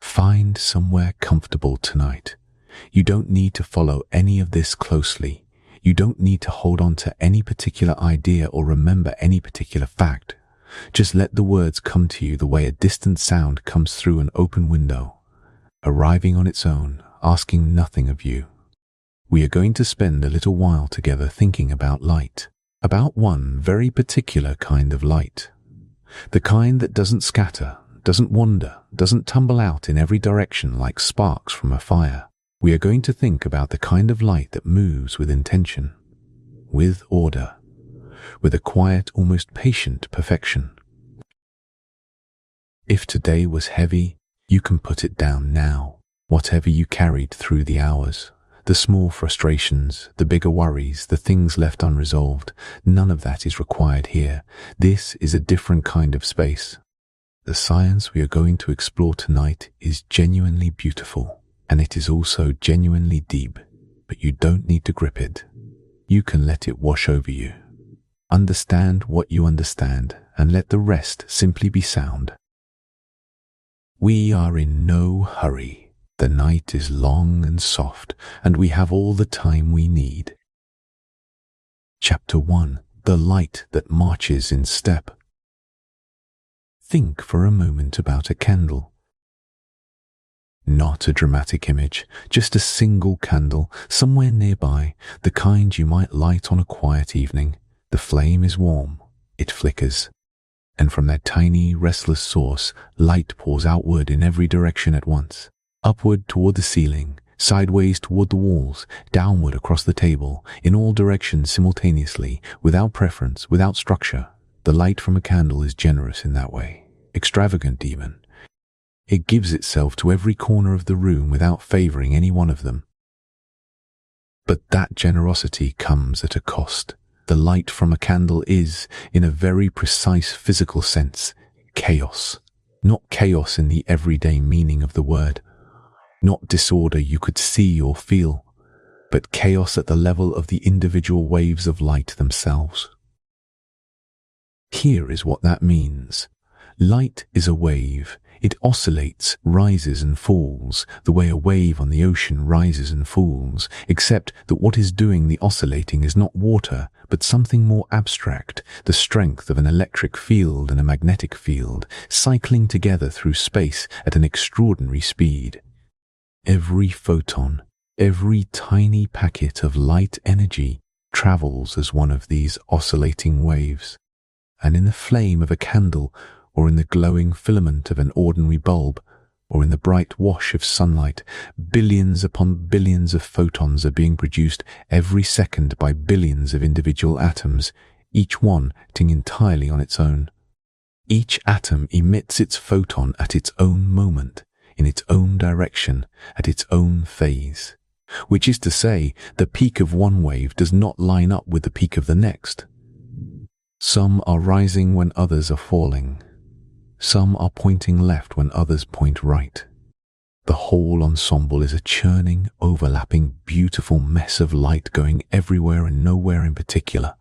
Find somewhere comfortable tonight. You don't need to follow any of this closely. You don't need to hold on to any particular idea or remember any particular fact. Just let the words come to you the way a distant sound comes through an open window, arriving on its own, asking nothing of you. We are going to spend a little while together thinking about light, about one very particular kind of light. The kind that doesn't scatter, doesn't wander, doesn't tumble out in every direction like sparks from a fire. We are going to think about the kind of light that moves with intention, with order, with a quiet, almost patient perfection. If today was heavy, you can put it down now. Whatever you carried through the hours, the small frustrations, the bigger worries, the things left unresolved, none of that is required here. This is a different kind of space. The science we are going to explore tonight is genuinely beautiful. And it is also genuinely deep, but you don't need to grip it. You can let it wash over you. Understand what you understand and let the rest simply be sound. We are in no hurry. The night is long and soft, and we have all the time we need. Chapter 1. The light that marches in step. Think for a moment about a candle. Not a dramatic image, just a single candle, somewhere nearby, the kind you might light on a quiet evening. The flame is warm, it flickers, and from that tiny, restless source, light pours outward in every direction at once. Upward toward the ceiling, sideways toward the walls, downward across the table, in all directions simultaneously, without preference, without structure. The light from a candle is generous in that way, extravagant even. It gives itself to every corner of the room without favoring any one of them. But that generosity comes at a cost. The light from a candle is, in a very precise physical sense, chaos. Not chaos in the everyday meaning of the word. Not disorder you could see or feel, but chaos at the level of the individual waves of light themselves. Here is what that means. Light is a wave. It oscillates, rises and falls, the way a wave on the ocean rises and falls, except that what is doing the oscillating is not water, but something more abstract, the strength of an electric field and a magnetic field, cycling together through space at an extraordinary speed. Every photon, every tiny packet of light energy travels as one of these oscillating waves, and in the flame of a candle, or in the glowing filament of an ordinary bulb, or in the bright wash of sunlight, billions upon billions of photons are being produced every second by billions of individual atoms, each one acting entirely on its own. Each atom emits its photon at its own moment, in its own direction, at its own phase, which is to say, the peak of one wave does not line up with the peak of the next. Some are rising when others are falling. Some are pointing left when others point right. The whole ensemble is a churning, overlapping, beautiful mess of light going everywhere and nowhere in particular.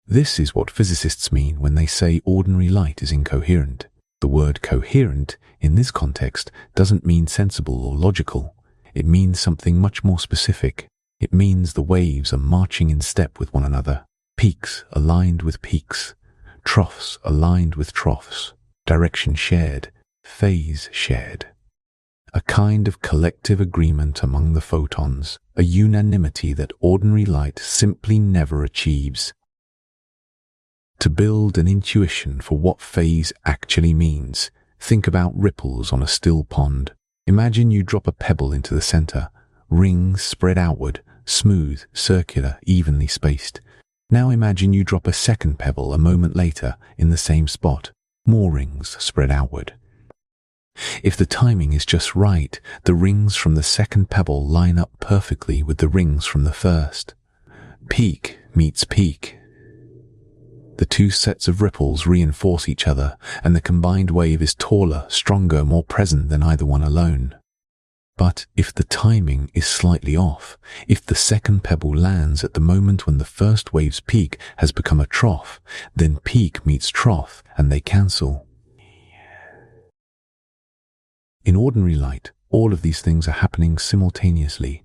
This is what physicists mean when they say ordinary light is incoherent. The word coherent, in this context, doesn't mean sensible or logical. It means something much more specific. It means the waves are marching in step with one another, peaks aligned with peaks, troughs aligned with troughs, direction shared, phase shared. A kind of collective agreement among the photons, a unanimity that ordinary light simply never achieves. To build an intuition for what phase actually means, think about ripples on a still pond. Imagine you drop a pebble into the center, rings spread outward, smooth, circular, evenly spaced. Now imagine you drop a second pebble a moment later in the same spot, more rings spread outward. If the timing is just right, the rings from the second pebble line up perfectly with the rings from the first. Peak meets peak. The two sets of ripples reinforce each other, and the combined wave is taller, stronger, more present than either one alone. But if the timing is slightly off, if the second pebble lands at the moment when the first wave's peak has become a trough, then peak meets trough and they cancel. In ordinary light, all of these things are happening simultaneously.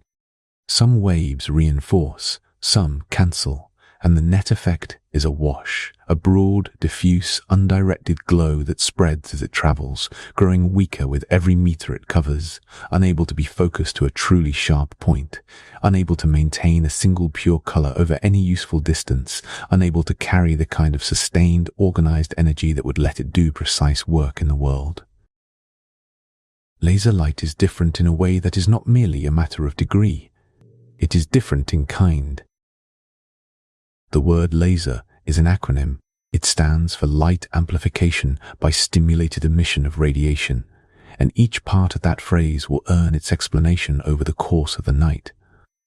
Some waves reinforce, some cancel, and the net effect is a wash, a broad, diffuse, undirected glow that spreads as it travels, growing weaker with every meter it covers, unable to be focused to a truly sharp point, unable to maintain a single pure color over any useful distance, unable to carry the kind of sustained, organized energy that would let it do precise work in the world. Laser light is different in a way that is not merely a matter of degree. It is different in kind. The word laser is an acronym. It stands for light amplification by stimulated emission of radiation, and each part of that phrase will earn its explanation over the course of the night.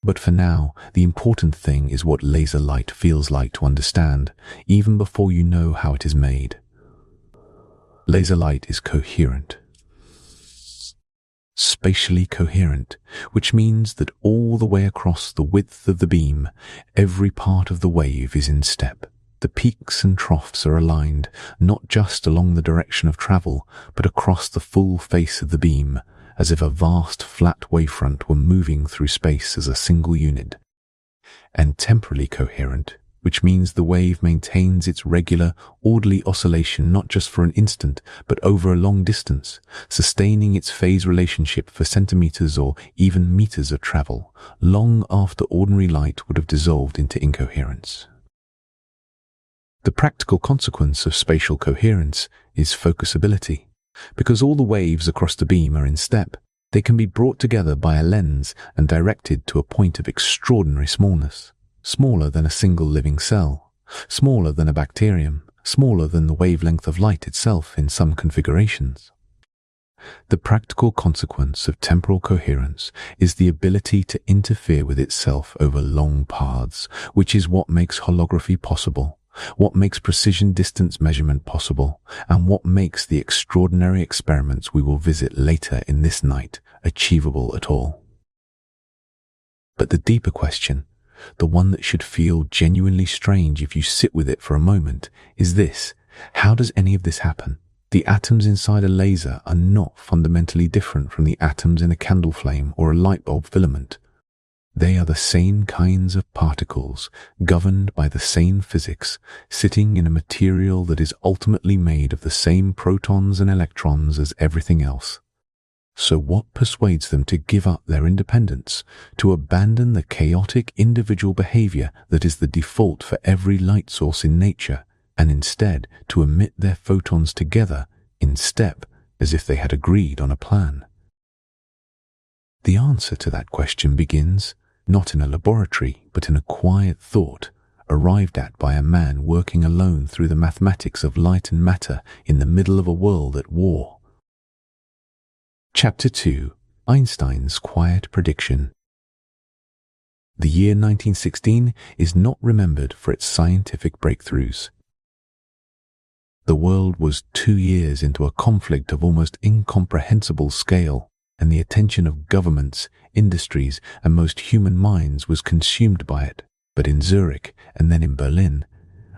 But for now, the important thing is what laser light feels like to understand, even before you know how it is made. Laser light is coherent. Spatially coherent, which means that all the way across the width of the beam, every part of the wave is in step. The peaks and troughs are aligned, not just along the direction of travel, but across the full face of the beam, as if a vast flat wavefront were moving through space as a single unit. And temporally coherent, which means the wave maintains its regular, orderly oscillation not just for an instant, but over a long distance, sustaining its phase relationship for centimeters or even meters of travel, long after ordinary light would have dissolved into incoherence. The practical consequence of spatial coherence is focusability. Because all the waves across the beam are in step, they can be brought together by a lens and directed to a point of extraordinary smallness. Smaller than a single living cell, smaller than a bacterium, smaller than the wavelength of light itself in some configurations. The practical consequence of temporal coherence is the ability to interfere with itself over long paths, which is what makes holography possible, what makes precision distance measurement possible, and what makes the extraordinary experiments we will visit later in this night achievable at all. But the deeper question, the one that should feel genuinely strange if you sit with it for a moment, is this: how does any of this happen? The atoms inside a laser are not fundamentally different from the atoms in a candle flame or a light bulb filament. They are the same kinds of particles, governed by the same physics, sitting in a material that is ultimately made of the same protons and electrons as everything else. So what persuades them to give up their independence, to abandon the chaotic individual behavior that is the default for every light source in nature, and instead to emit their photons together in step as if they had agreed on a plan? The answer to that question begins not in a laboratory, but in a quiet thought, arrived at by a man working alone through the mathematics of light and matter in the middle of a world at war. Chapter 2. Einstein's Quiet Prediction. The year 1916 is not remembered for its scientific breakthroughs. The world was 2 years into a conflict of almost incomprehensible scale, and the attention of governments, industries, and most human minds was consumed by it. But in Zurich, and then in Berlin,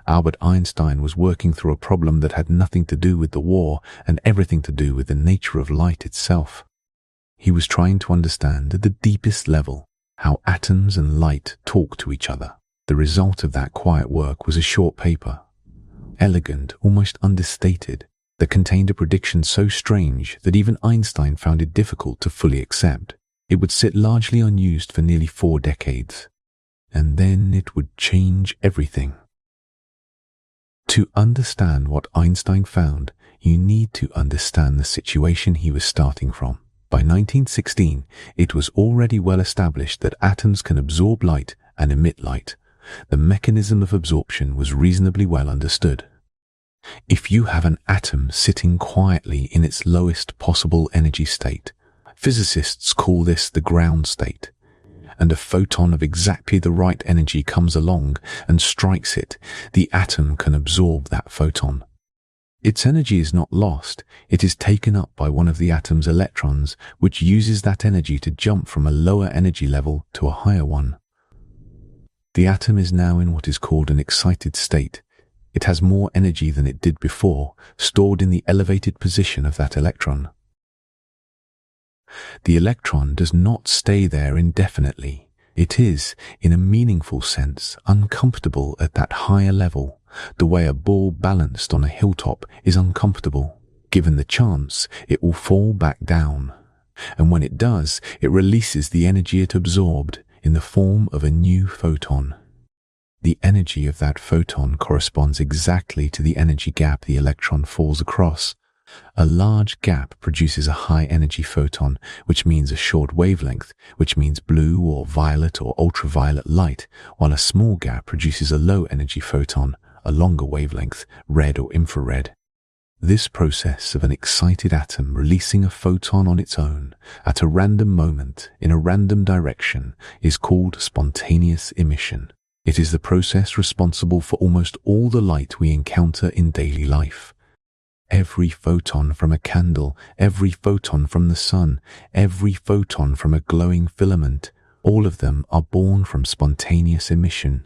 Albert Einstein was working through a problem that had nothing to do with the war and everything to do with the nature of light itself. He was trying to understand at the deepest level how atoms and light talk to each other. The result of that quiet work was a short paper, elegant, almost understated, that contained a prediction so strange that even Einstein found it difficult to fully accept. It would sit largely unused for nearly 4 decades, and then it would change everything. To understand what Einstein found, you need to understand the situation he was starting from. By 1916, it was already well established that atoms can absorb light and emit light. The mechanism of absorption was reasonably well understood. If you have an atom sitting quietly in its lowest possible energy state, physicists call this the ground state, and a photon of exactly the right energy comes along and strikes it, the atom can absorb that photon. Its energy is not lost, it is taken up by one of the atom's electrons, which uses that energy to jump from a lower energy level to a higher one. The atom is now in what is called an excited state. It has more energy than it did before, stored in the elevated position of that electron. The electron does not stay there indefinitely. It is, in a meaningful sense, uncomfortable at that higher level, the way a ball balanced on a hilltop is uncomfortable. Given the chance, it will fall back down. And when it does, it releases the energy it absorbed in the form of a new photon. The energy of that photon corresponds exactly to the energy gap the electron falls across. A large gap produces a high-energy photon, which means a short wavelength, which means blue or violet or ultraviolet light, while a small gap produces a low-energy photon, a longer wavelength, red or infrared. This process of an excited atom releasing a photon on its own, at a random moment, in a random direction, is called spontaneous emission. It is the process responsible for almost all the light we encounter in daily life. Every photon from a candle, every photon from the sun, every photon from a glowing filament, all of them are born from spontaneous emission.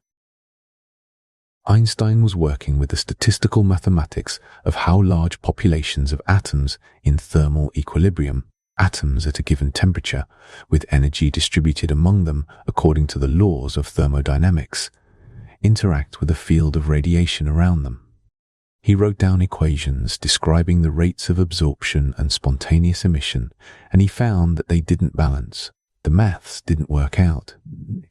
Einstein was working with the statistical mathematics of how large populations of atoms in thermal equilibrium, atoms at a given temperature, with energy distributed among them according to the laws of thermodynamics, interact with the field of radiation around them. He wrote down equations describing the rates of absorption and spontaneous emission, and he found that they didn't balance. The maths didn't work out.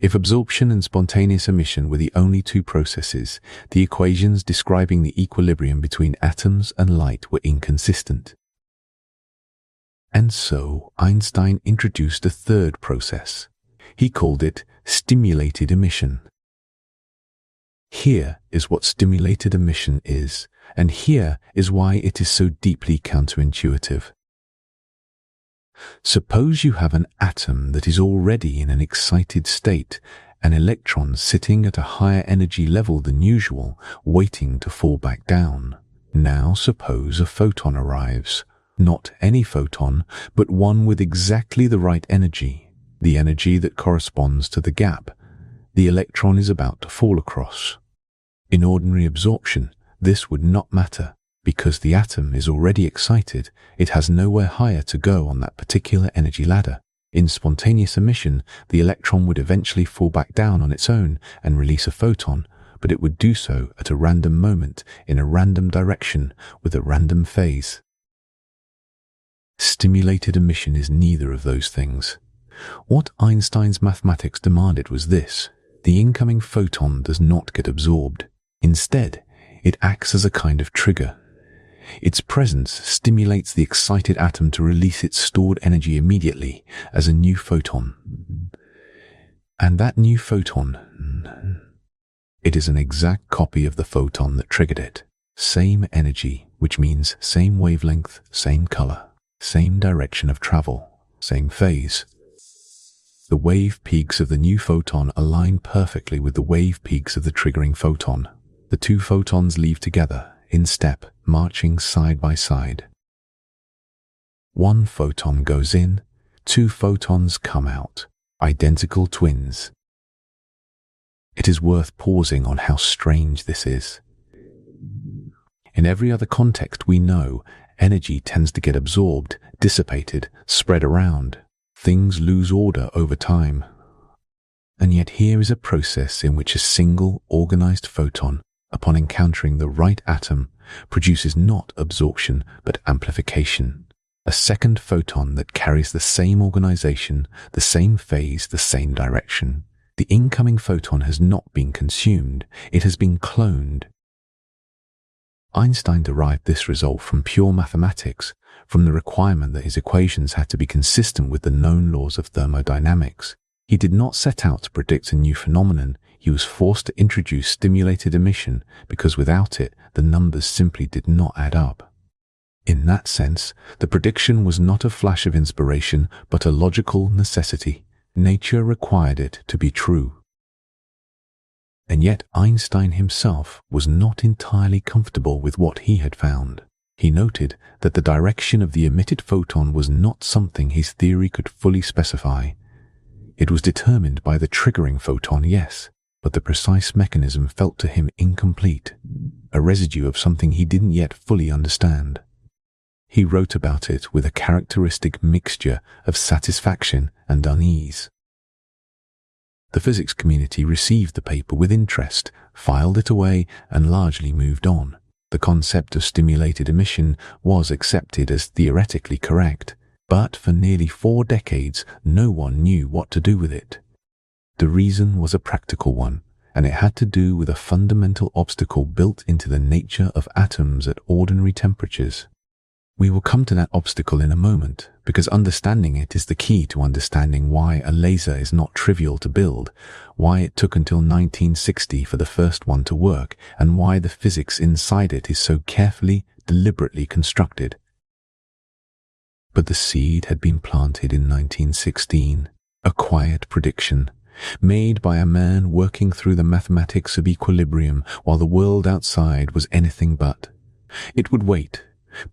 If absorption and spontaneous emission were the only two processes, the equations describing the equilibrium between atoms and light were inconsistent. And so Einstein introduced a third process. He called it stimulated emission. Here is what stimulated emission is, and here is why it is so deeply counterintuitive. Suppose you have an atom that is already in an excited state, an electron sitting at a higher energy level than usual, waiting to fall back down. Now suppose a photon arrives. Not any photon, but one with exactly the right energy, the energy that corresponds to the gap the electron is about to fall across. In ordinary absorption, this would not matter. Because the atom is already excited, it has nowhere higher to go on that particular energy ladder. In spontaneous emission, the electron would eventually fall back down on its own and release a photon, but it would do so at a random moment, in a random direction, with a random phase. Stimulated emission is neither of those things. What Einstein's mathematics demanded was this: the incoming photon does not get absorbed. Instead, it acts as a kind of trigger. Its presence stimulates the excited atom to release its stored energy immediately as a new photon. And that new photon, it is an exact copy of the photon that triggered it. Same energy, which means same wavelength, same color, same direction of travel, same phase. The wave peaks of the new photon align perfectly with the wave peaks of the triggering photon. The two photons leave together, in step, marching side by side. One photon goes in, two photons come out, identical twins. It is worth pausing on how strange this is. In every other context we know, energy tends to get absorbed, dissipated, spread around. Things lose order over time. And yet here is a process in which a single organized photon, upon encountering the right atom, produces not absorption but amplification. A second photon that carries the same organization, the same phase, the same direction. The incoming photon has not been consumed, it has been cloned. Einstein derived this result from pure mathematics, from the requirement that his equations had to be consistent with the known laws of thermodynamics. He did not set out to predict a new phenomenon. He was forced to introduce stimulated emission because without it, the numbers simply did not add up. In that sense, the prediction was not a flash of inspiration, but a logical necessity. Nature required it to be true. And yet Einstein himself was not entirely comfortable with what he had found. He noted that the direction of the emitted photon was not something his theory could fully specify. It was determined by the triggering photon, yes, but the precise mechanism felt to him incomplete, a residue of something he didn't yet fully understand. He wrote about it with a characteristic mixture of satisfaction and unease. The physics community received the paper with interest, filed it away, and largely moved on. The concept of stimulated emission was accepted as theoretically correct, but for nearly 4 decades, no one knew what to do with it. The reason was a practical one, and it had to do with a fundamental obstacle built into the nature of atoms at ordinary temperatures. We will come to that obstacle in a moment, because understanding it is the key to understanding why a laser is not trivial to build, why it took until 1960 for the first one to work, and why the physics inside it is so carefully, deliberately constructed. But the seed had been planted in 1916, a quiet prediction, made by a man working through the mathematics of equilibrium while the world outside was anything but. It would wait,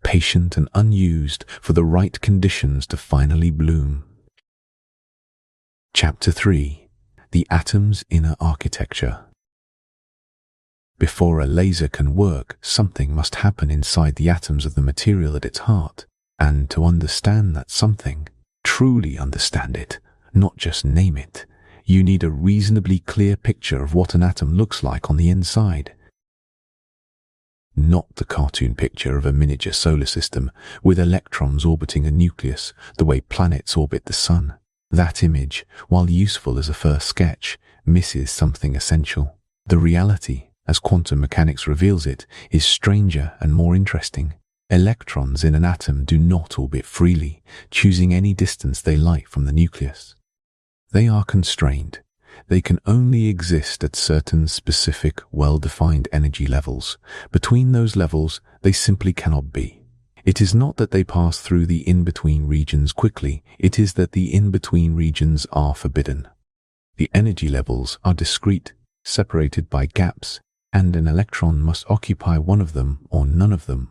patient and unused, for the right conditions to finally bloom. Chapter 3. The Atom's Inner Architecture. Before a laser can work, something must happen inside the atoms of the material at its heart, and to understand that something, truly understand it, not just name it, you need a reasonably clear picture of what an atom looks like on the inside. Not the cartoon picture of a miniature solar system with electrons orbiting a nucleus the way planets orbit the sun. That image, while useful as a first sketch, misses something essential. The reality, as quantum mechanics reveals it, is stranger and more interesting. Electrons in an atom do not orbit freely, choosing any distance they like from the nucleus. They are constrained. They can only exist at certain specific, well-defined energy levels. Between those levels, they simply cannot be. It is not that they pass through the in-between regions quickly, it is that the in-between regions are forbidden. The energy levels are discrete, separated by gaps, and an electron must occupy one of them or none of them.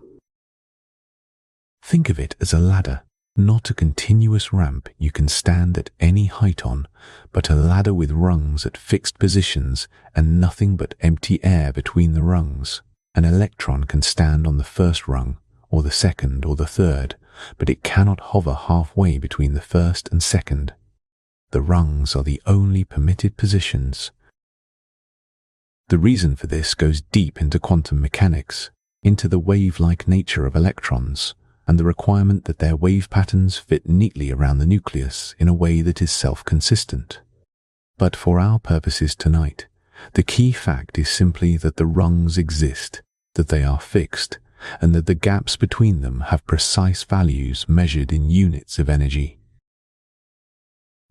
Think of it as a ladder. Not a continuous ramp you can stand at any height on, but a ladder with rungs at fixed positions and nothing but empty air between the rungs. An electron can stand on the first rung, or the second or the third, but it cannot hover halfway between the first and second. The rungs are the only permitted positions. The reason for this goes deep into quantum mechanics, into the wave-like nature of electrons, and the requirement that their wave patterns fit neatly around the nucleus in a way that is self-consistent. But for our purposes tonight, the key fact is simply that the rungs exist, that they are fixed, and that the gaps between them have precise values measured in units of energy.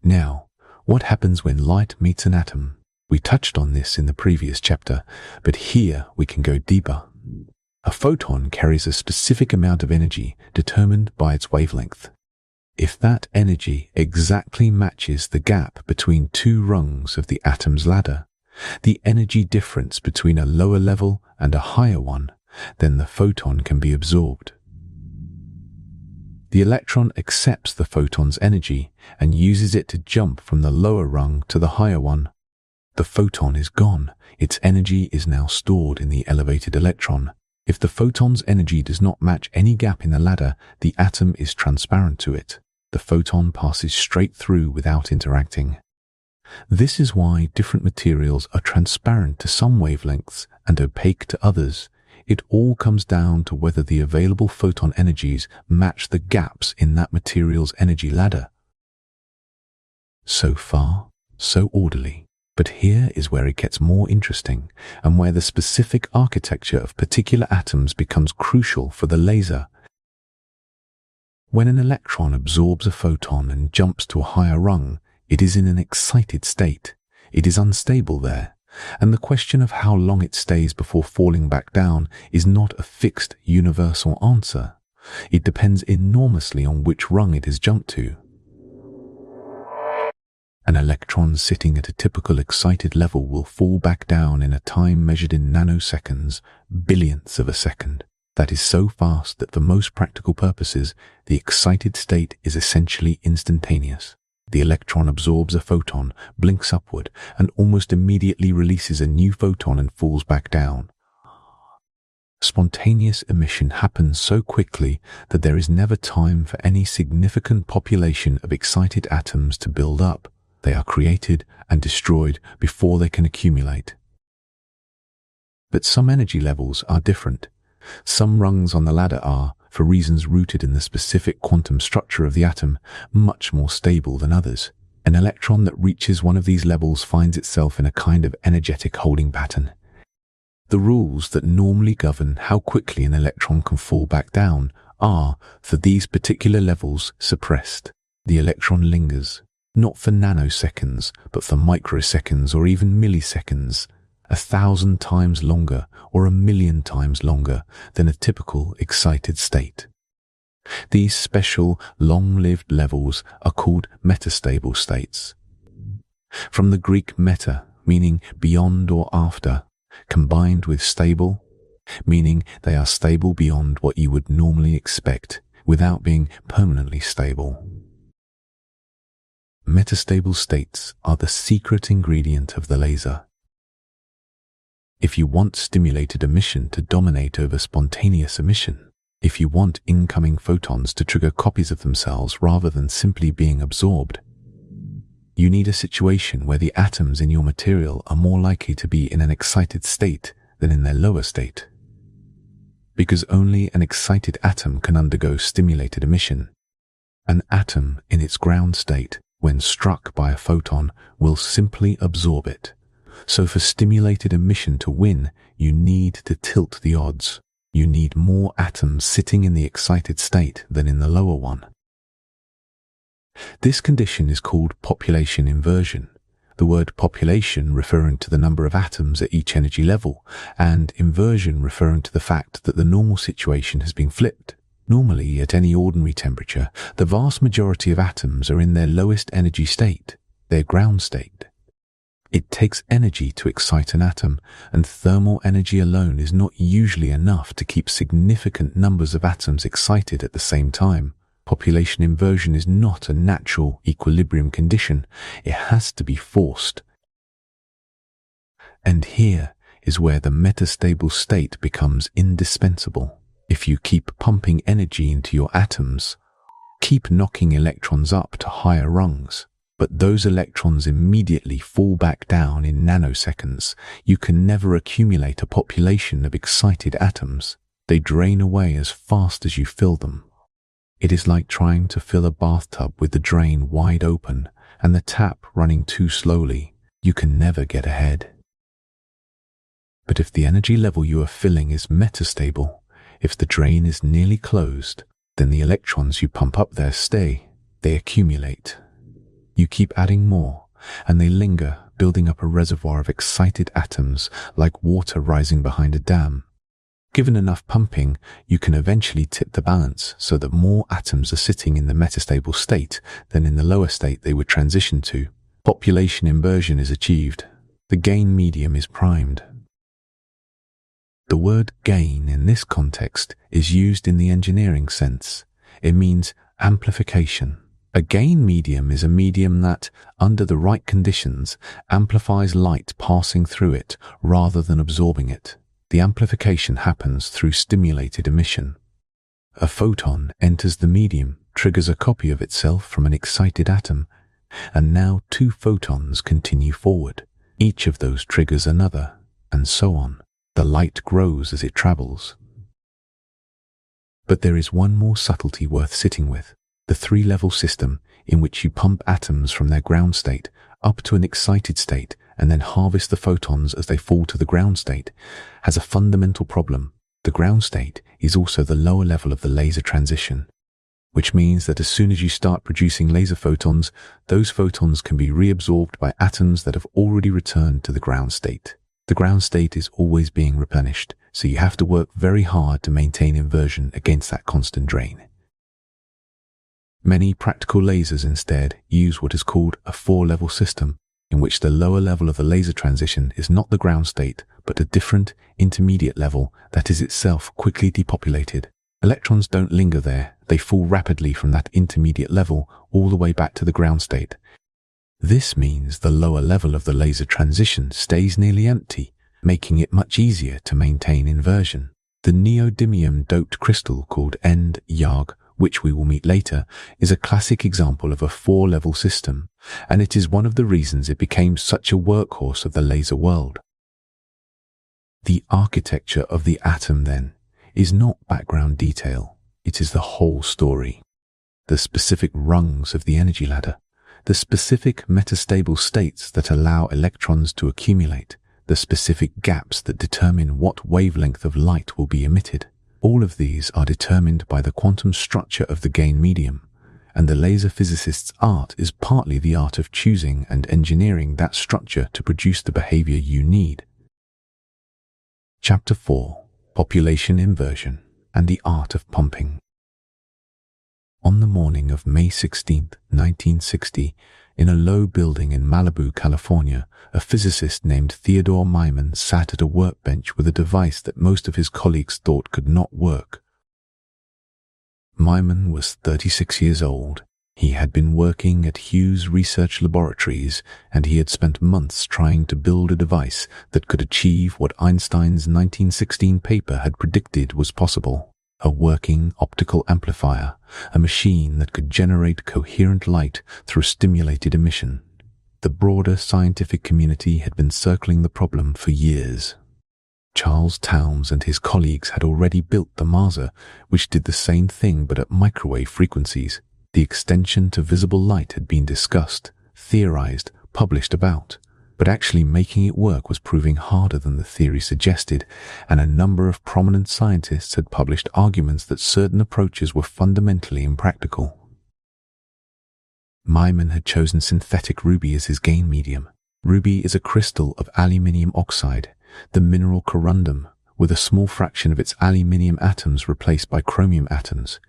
Now, what happens when light meets an atom? We touched on this in the previous chapter, but here we can go deeper. A photon carries a specific amount of energy determined by its wavelength. If that energy exactly matches the gap between 2 rungs of the atom's ladder, the energy difference between a lower level and a higher one, then the photon can be absorbed. The electron accepts the photon's energy and uses it to jump from the lower rung to the higher one. The photon is gone. Its energy is now stored in the elevated electron. If the photon's energy does not match any gap in the ladder, the atom is transparent to it. The photon passes straight through without interacting. This is why different materials are transparent to some wavelengths and opaque to others. It all comes down to whether the available photon energies match the gaps in that material's energy ladder. So far, so orderly. But here is where it gets more interesting, and where the specific architecture of particular atoms becomes crucial for the laser. When an electron absorbs a photon and jumps to a higher rung, it is in an excited state. It is unstable there, and the question of how long it stays before falling back down is not a fixed, universal answer. It depends enormously on which rung it has jumped to. An electron sitting at a typical excited level will fall back down in a time measured in nanoseconds, billionths of a second. That is so fast that for most practical purposes, the excited state is essentially instantaneous. The electron absorbs a photon, blinks upward, and almost immediately releases a new photon and falls back down. Spontaneous emission happens so quickly that there is never time for any significant population of excited atoms to build up. They are created and destroyed before they can accumulate. But some energy levels are different. Some rungs on the ladder are, for reasons rooted in the specific quantum structure of the atom, much more stable than others. An electron that reaches one of these levels finds itself in a kind of energetic holding pattern. The rules that normally govern how quickly an electron can fall back down are, for these particular levels, suppressed. The electron lingers, not for nanoseconds, but for microseconds or even milliseconds, 1,000 times longer or 1,000,000 times longer than a typical excited state. These special, long-lived levels are called metastable states. From the Greek meta, meaning beyond or after, combined with stable, meaning they are stable beyond what you would normally expect, without being permanently stable. Metastable states are the secret ingredient of the laser. If you want stimulated emission to dominate over spontaneous emission, if you want incoming photons to trigger copies of themselves rather than simply being absorbed, you need a situation where the atoms in your material are more likely to be in an excited state than in their lower state. Because only an excited atom can undergo stimulated emission. An atom in its ground state, when struck by a photon, will simply absorb it. So for stimulated emission to win, you need to tilt the odds. You need more atoms sitting in the excited state than in the lower one. This condition is called population inversion, the word population referring to the number of atoms at each energy level, and inversion referring to the fact that the normal situation has been flipped. Normally, at any ordinary temperature, the vast majority of atoms are in their lowest energy state, their ground state. It takes energy to excite an atom, and thermal energy alone is not usually enough to keep significant numbers of atoms excited at the same time. Population inversion is not a natural equilibrium condition. It has to be forced. And here is where the metastable state becomes indispensable. If you keep pumping energy into your atoms, keep knocking electrons up to higher rungs, but those electrons immediately fall back down in nanoseconds, you can never accumulate a population of excited atoms. They drain away as fast as you fill them. It is like trying to fill a bathtub with the drain wide open and the tap running too slowly. You can never get ahead. But if the energy level you are filling is metastable, if the drain is nearly closed, then the electrons you pump up there stay. They accumulate. You keep adding more, and they linger, building up a reservoir of excited atoms like water rising behind a dam. Given enough pumping, you can eventually tip the balance so that more atoms are sitting in the metastable state than in the lower state they would transition to. Population inversion is achieved. The gain medium is primed. The word gain in this context is used in the engineering sense. It means amplification. A gain medium is a medium that, under the right conditions, amplifies light passing through it rather than absorbing it. The amplification happens through stimulated emission. A photon enters the medium, triggers a copy of itself from an excited atom, and now two photons continue forward. Each of those triggers another, and so on. The light grows as it travels. But there is one more subtlety worth sitting with. The three-level system in which you pump atoms from their ground state up to an excited state and then harvest the photons as they fall to the ground state has a fundamental problem. The ground state is also the lower level of the laser transition, which means that as soon as you start producing laser photons, those photons can be reabsorbed by atoms that have already returned to the ground state. The ground state is always being replenished, so you have to work very hard to maintain inversion against that constant drain. Many practical lasers instead use what is called a four-level system, in which the lower level of the laser transition is not the ground state, but a different, intermediate level that is itself quickly depopulated. Electrons don't linger there, they fall rapidly from that intermediate level all the way back to the ground state. This means the lower level of the laser transition stays nearly empty, making it much easier to maintain inversion. The neodymium-doped crystal called End-Yag, which we will meet later, is a classic example of a four-level system, and it is one of the reasons it became such a workhorse of the laser world. The architecture of the atom, then, is not background detail, it is the whole story. The specific rungs of the energy ladder, the specific metastable states that allow electrons to accumulate, the specific gaps that determine what wavelength of light will be emitted. All of these are determined by the quantum structure of the gain medium, and the laser physicist's art is partly the art of choosing and engineering that structure to produce the behavior you need. Chapter 4: Population Inversion and the Art of Pumping. On the morning of May 16, 1960, in a low building in Malibu, California, a physicist named Theodore Myman sat at a workbench with a device that most of his colleagues thought could not work. Myman was 36 years old. He had been working at Hughes Research Laboratories, and he had spent months trying to build a device that could achieve what Einstein's 1916 paper had predicted was possible: a working optical amplifier, a machine that could generate coherent light through stimulated emission. The broader scientific community had been circling the problem for years. Charles Townes and his colleagues had already built the maser, which did the same thing but at microwave frequencies. The extension to visible light had been discussed, theorized, published about, but actually making it work was proving harder than the theory suggested, and a number of prominent scientists had published arguments that certain approaches were fundamentally impractical. Myman had chosen synthetic ruby as his gain medium. Ruby is a crystal of aluminium oxide, the mineral corundum, with a small fraction of its aluminium atoms replaced by chromium atoms.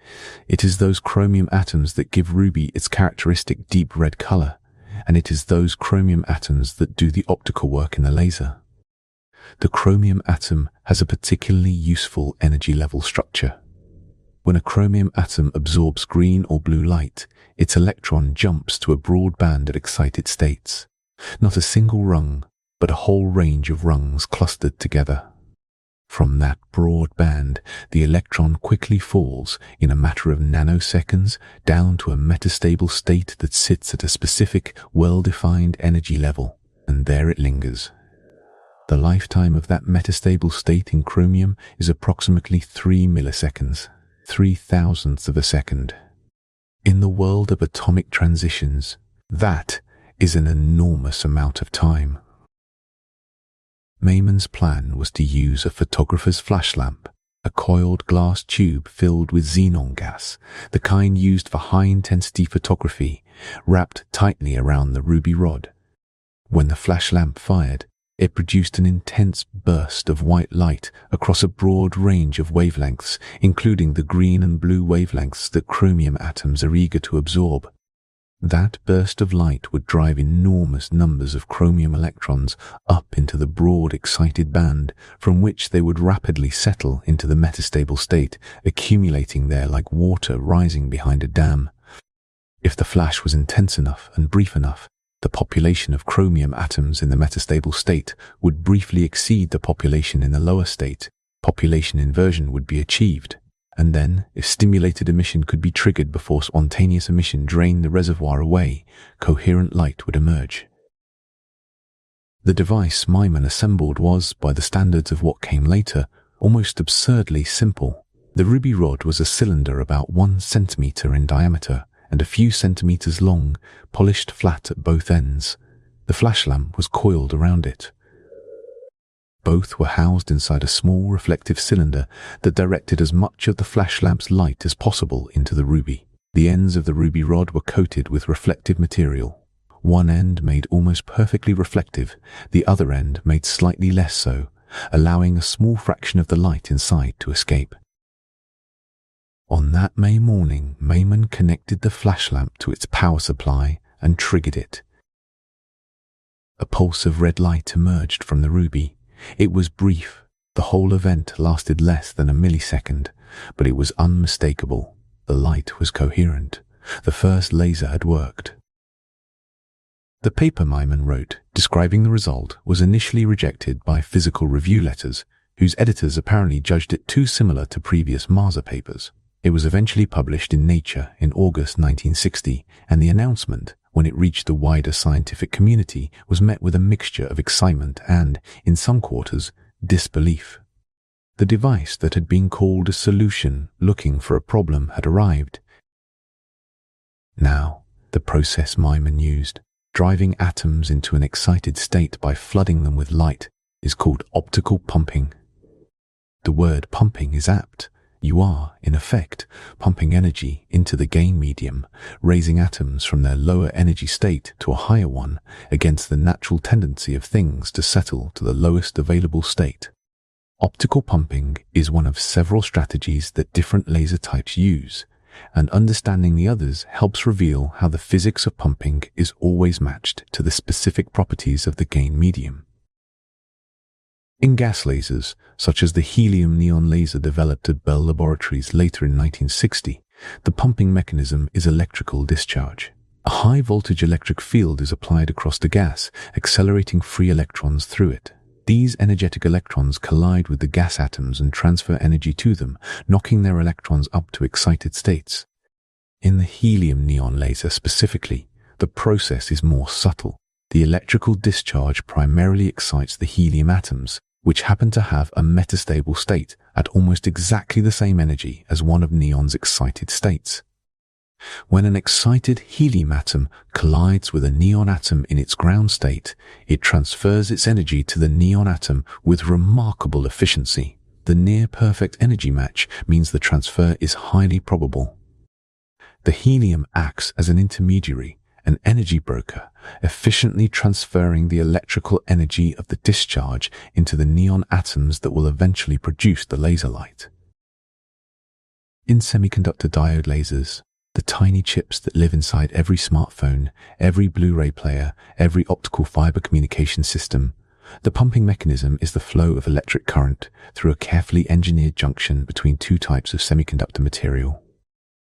It is those chromium atoms that give ruby its characteristic deep red color, and it is those chromium atoms that do the optical work in the laser. The chromium atom has a particularly useful energy level structure. When a chromium atom absorbs green or blue light, its electron jumps to a broad band at excited states. Not a single rung, but a whole range of rungs clustered together. From that broad band, the electron quickly falls, in a matter of nanoseconds, down to a metastable state that sits at a specific, well-defined energy level, and there it lingers. The lifetime of that metastable state in chromium is approximately 3 milliseconds, 3,000ths of a second. In the world of atomic transitions, that is an enormous amount of time. Myman's plan was to use a photographer's flash lamp, a coiled glass tube filled with xenon gas, the kind used for high-intensity photography, wrapped tightly around the ruby rod. When the flash lamp fired, it produced an intense burst of white light across a broad range of wavelengths, including the green and blue wavelengths that chromium atoms are eager to absorb. That burst of light would drive enormous numbers of chromium electrons up into the broad excited band, from which they would rapidly settle into the metastable state, accumulating there like water rising behind a dam. If the flash was intense enough and brief enough, the population of chromium atoms in the metastable state would briefly exceed the population in the lower state. Population inversion would be achieved. And then, if stimulated emission could be triggered before spontaneous emission drained the reservoir away, coherent light would emerge. The device Myman assembled was, by the standards of what came later, almost absurdly simple. The ruby rod was a cylinder about 1 centimeter in diameter and a few centimeters long, polished flat at both ends. The flash lamp was coiled around it. Both were housed inside a small reflective cylinder that directed as much of the flash lamp's light as possible into the ruby. The ends of the ruby rod were coated with reflective material. One end made almost perfectly reflective, the other end made slightly less so, allowing a small fraction of the light inside to escape. On that May morning, Myman connected the flash lamp to its power supply and triggered it. A pulse of red light emerged from the ruby. It was brief. The whole event lasted less than a millisecond, but it was unmistakable. The light was coherent. The first laser had worked. The paper Myman wrote, describing the result, was initially rejected by physical review letters whose editors apparently judged it too similar to previous Marsa papers. It was eventually published in Nature in August 1960, and the announcement, when it reached the wider scientific community, was met with a mixture of excitement and, in some quarters, disbelief. The device that had been called a solution looking for a problem had arrived. Now, the process Myman used, driving atoms into an excited state by flooding them with light, is called optical pumping. The word pumping is apt. You are, in effect, pumping energy into the gain medium, raising atoms from their lower energy state to a higher one against the natural tendency of things to settle to the lowest available state. Optical pumping is one of several strategies that different laser types use, and understanding the others helps reveal how the physics of pumping is always matched to the specific properties of the gain medium. In gas lasers, such as the helium-neon laser developed at Bell Laboratories later in 1960, the pumping mechanism is electrical discharge. A high-voltage electric field is applied across the gas, accelerating free electrons through it. These energetic electrons collide with the gas atoms and transfer energy to them, knocking their electrons up to excited states. In the helium-neon laser specifically, the process is more subtle. The electrical discharge primarily excites the helium atoms, which happen to have a metastable state at almost exactly the same energy as one of neon's excited states. When an excited helium atom collides with a neon atom in its ground state, it transfers its energy to the neon atom with remarkable efficiency. The near-perfect energy match means the transfer is highly probable. The helium acts as an intermediary, an energy broker, efficiently transferring the electrical energy of the discharge into the neon atoms that will eventually produce the laser light. In semiconductor diode lasers, the tiny chips that live inside every smartphone, every Blu-ray player, every optical fiber communication system, the pumping mechanism is the flow of electric current through a carefully engineered junction between two types of semiconductor material.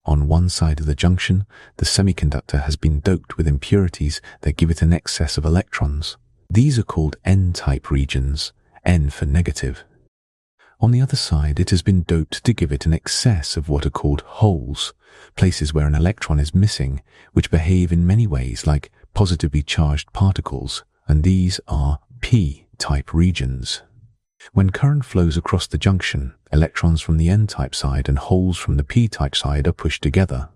On one side of the junction, the semiconductor has been doped with impurities that give it an excess of electrons. These are called N-type regions, N for negative. On the other side, it has been doped to give it an excess of what are called holes, places where an electron is missing, which behave in many ways like positively charged particles, and these are P-type regions. When current flows across the junction, electrons from the N-type side and holes from the P-type side are pushed together.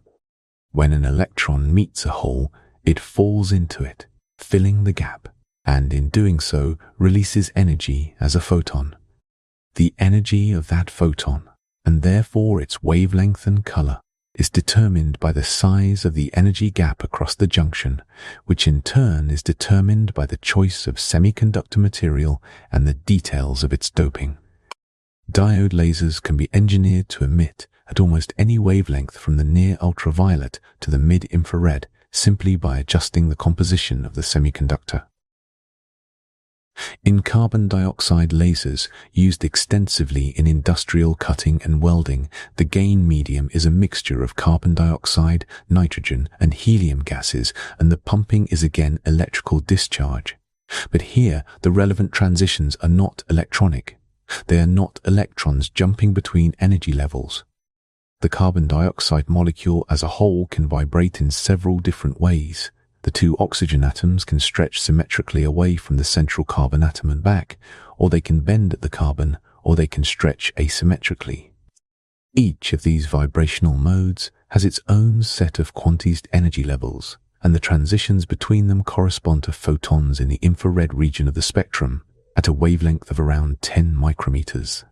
When an electron meets a hole, it falls into it, filling the gap, and in doing so releases energy as a photon. The energy of that photon, and therefore its wavelength and color, is determined by the size of the energy gap across the junction, which in turn is determined by the choice of semiconductor material and the details of its doping. Diode lasers can be engineered to emit at almost any wavelength from the near ultraviolet to the mid-infrared simply by adjusting the composition of the semiconductor. In carbon dioxide lasers, used extensively in industrial cutting and welding, the gain medium is a mixture of carbon dioxide, nitrogen, and helium gases, and the pumping is again electrical discharge. But here, the relevant transitions are not electronic. They are not electrons jumping between energy levels. The carbon dioxide molecule as a whole can vibrate in several different ways. The two oxygen atoms can stretch symmetrically away from the central carbon atom and back, or they can bend at the carbon, or they can stretch asymmetrically. Each of these vibrational modes has its own set of quantized energy levels, and the transitions between them correspond to photons in the infrared region of the spectrum, at a wavelength of around 10 micrometers.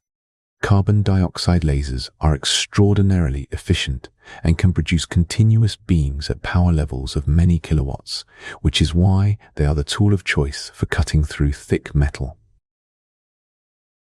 Carbon dioxide lasers are extraordinarily efficient and can produce continuous beams at power levels of many kilowatts, which is why they are the tool of choice for cutting through thick metal.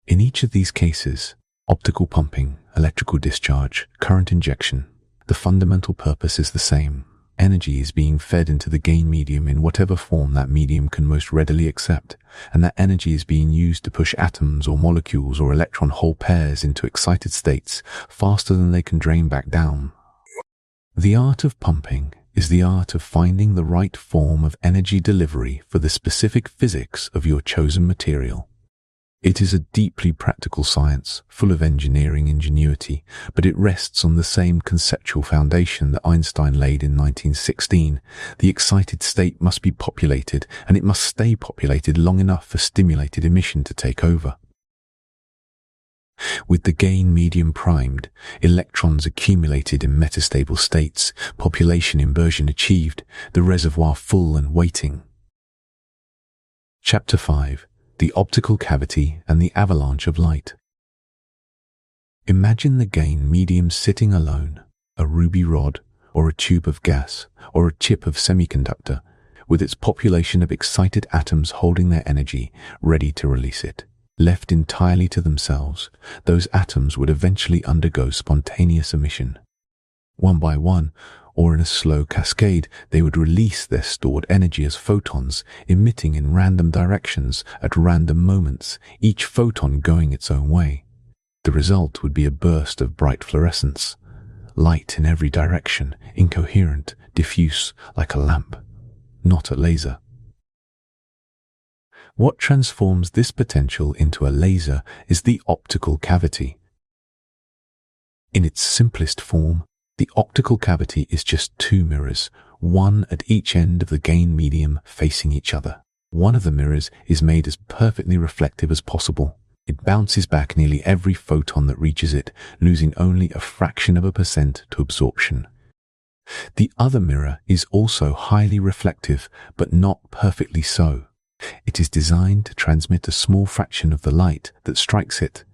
In each of these cases, optical pumping, electrical discharge, current injection, the fundamental purpose is the same. Energy is being fed into the gain medium in whatever form that medium can most readily accept, and that energy is being used to push atoms or molecules or electron hole pairs into excited states faster than they can drain back down. The art of pumping is the art of finding the right form of energy delivery for the specific physics of your chosen material. It is a deeply practical science, full of engineering ingenuity, but it rests on the same conceptual foundation that Einstein laid in 1916. The excited state must be populated, and it must stay populated long enough for stimulated emission to take over. With the gain medium primed, electrons accumulated in metastable states, population inversion achieved, the reservoir full and waiting. Chapter 5. The optical cavity and the avalanche of light. Imagine the gain medium sitting alone, a ruby rod, or a tube of gas, or a chip of semiconductor, with its population of excited atoms holding their energy, ready to release it. Left entirely to themselves, those atoms would eventually undergo spontaneous emission. One by one, or in a slow cascade, they would release their stored energy as photons, emitting in random directions at random moments, each photon going its own way. The result would be a burst of bright fluorescence, light in every direction, incoherent, diffuse, like a lamp, not a laser. What transforms this potential into a laser is the optical cavity. In its simplest form, the optical cavity is just two mirrors, one at each end of the gain medium facing each other. One of the mirrors is made as perfectly reflective as possible. It bounces back nearly every photon that reaches it, losing only a fraction of a percent to absorption. The other mirror is also highly reflective, but not perfectly so. It is designed to transmit a small fraction of the light that strikes it,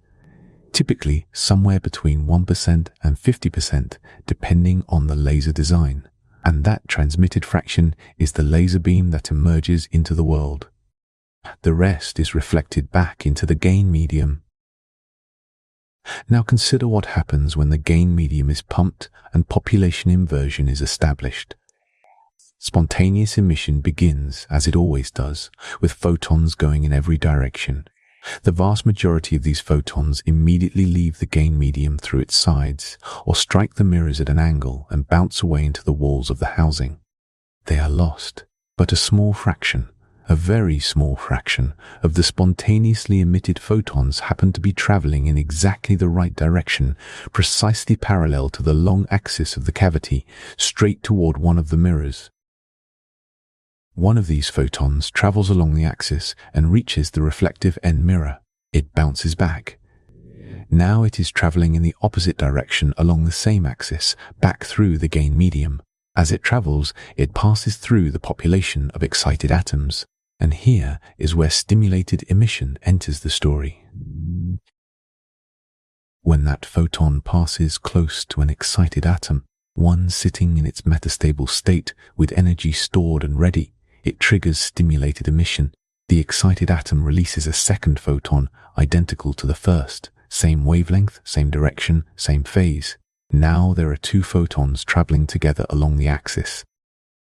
typically somewhere between 1% and 50%, depending on the laser design. And that transmitted fraction is the laser beam that emerges into the world. The rest is reflected back into the gain medium. Now consider what happens when the gain medium is pumped and population inversion is established. Spontaneous emission begins, as it always does, with photons going in every direction. The vast majority of these photons immediately leave the gain medium through its sides, or strike the mirrors at an angle and bounce away into the walls of the housing. They are lost, but a small fraction, a very small fraction, of the spontaneously emitted photons happen to be traveling in exactly the right direction, precisely parallel to the long axis of the cavity, straight toward one of the mirrors. One of these photons travels along the axis and reaches the reflective end mirror. It bounces back. Now it is traveling in the opposite direction along the same axis, back through the gain medium. As it travels, it passes through the population of excited atoms. And here is where stimulated emission enters the story. When that photon passes close to an excited atom, one sitting in its metastable state with energy stored and ready, it triggers stimulated emission. The excited atom releases a second photon identical to the first, same wavelength, same direction, same phase. Now there are two photons traveling together along the axis.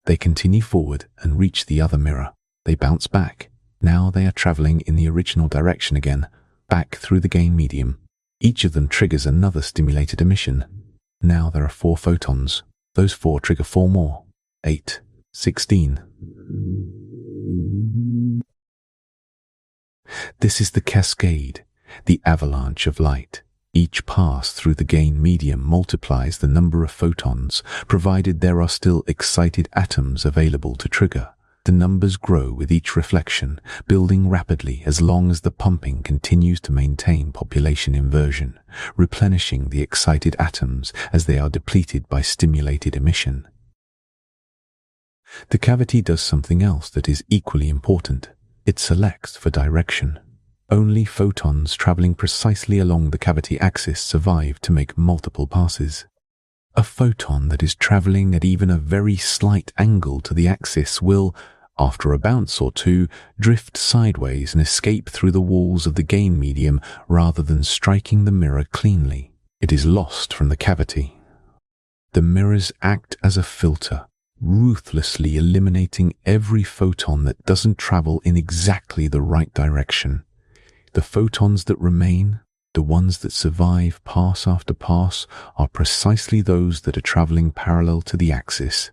They continue forward and reach the other mirror. They bounce back. Now they are traveling in the original direction again, back through the gain medium. Each of them triggers another stimulated emission. Now there are 4 photons. Those 4 trigger 4 more. 8, 16. This is the cascade, the avalanche of light. Each pass through the gain medium multiplies the number of photons, provided there are still excited atoms available to trigger. The numbers grow with each reflection, building rapidly as long as the pumping continues to maintain population inversion, replenishing the excited atoms as they are depleted by stimulated emission. The cavity does something else that is equally important. It selects for direction. Only photons traveling precisely along the cavity axis survive to make multiple passes. A photon that is traveling at even a very slight angle to the axis will, after a bounce or two, drift sideways and escape through the walls of the gain medium rather than striking the mirror cleanly. It is lost from the cavity. The mirrors act as a filter, ruthlessly eliminating every photon that doesn't travel in exactly the right direction. The photons that remain, the ones that survive pass after pass, are precisely those that are traveling parallel to the axis.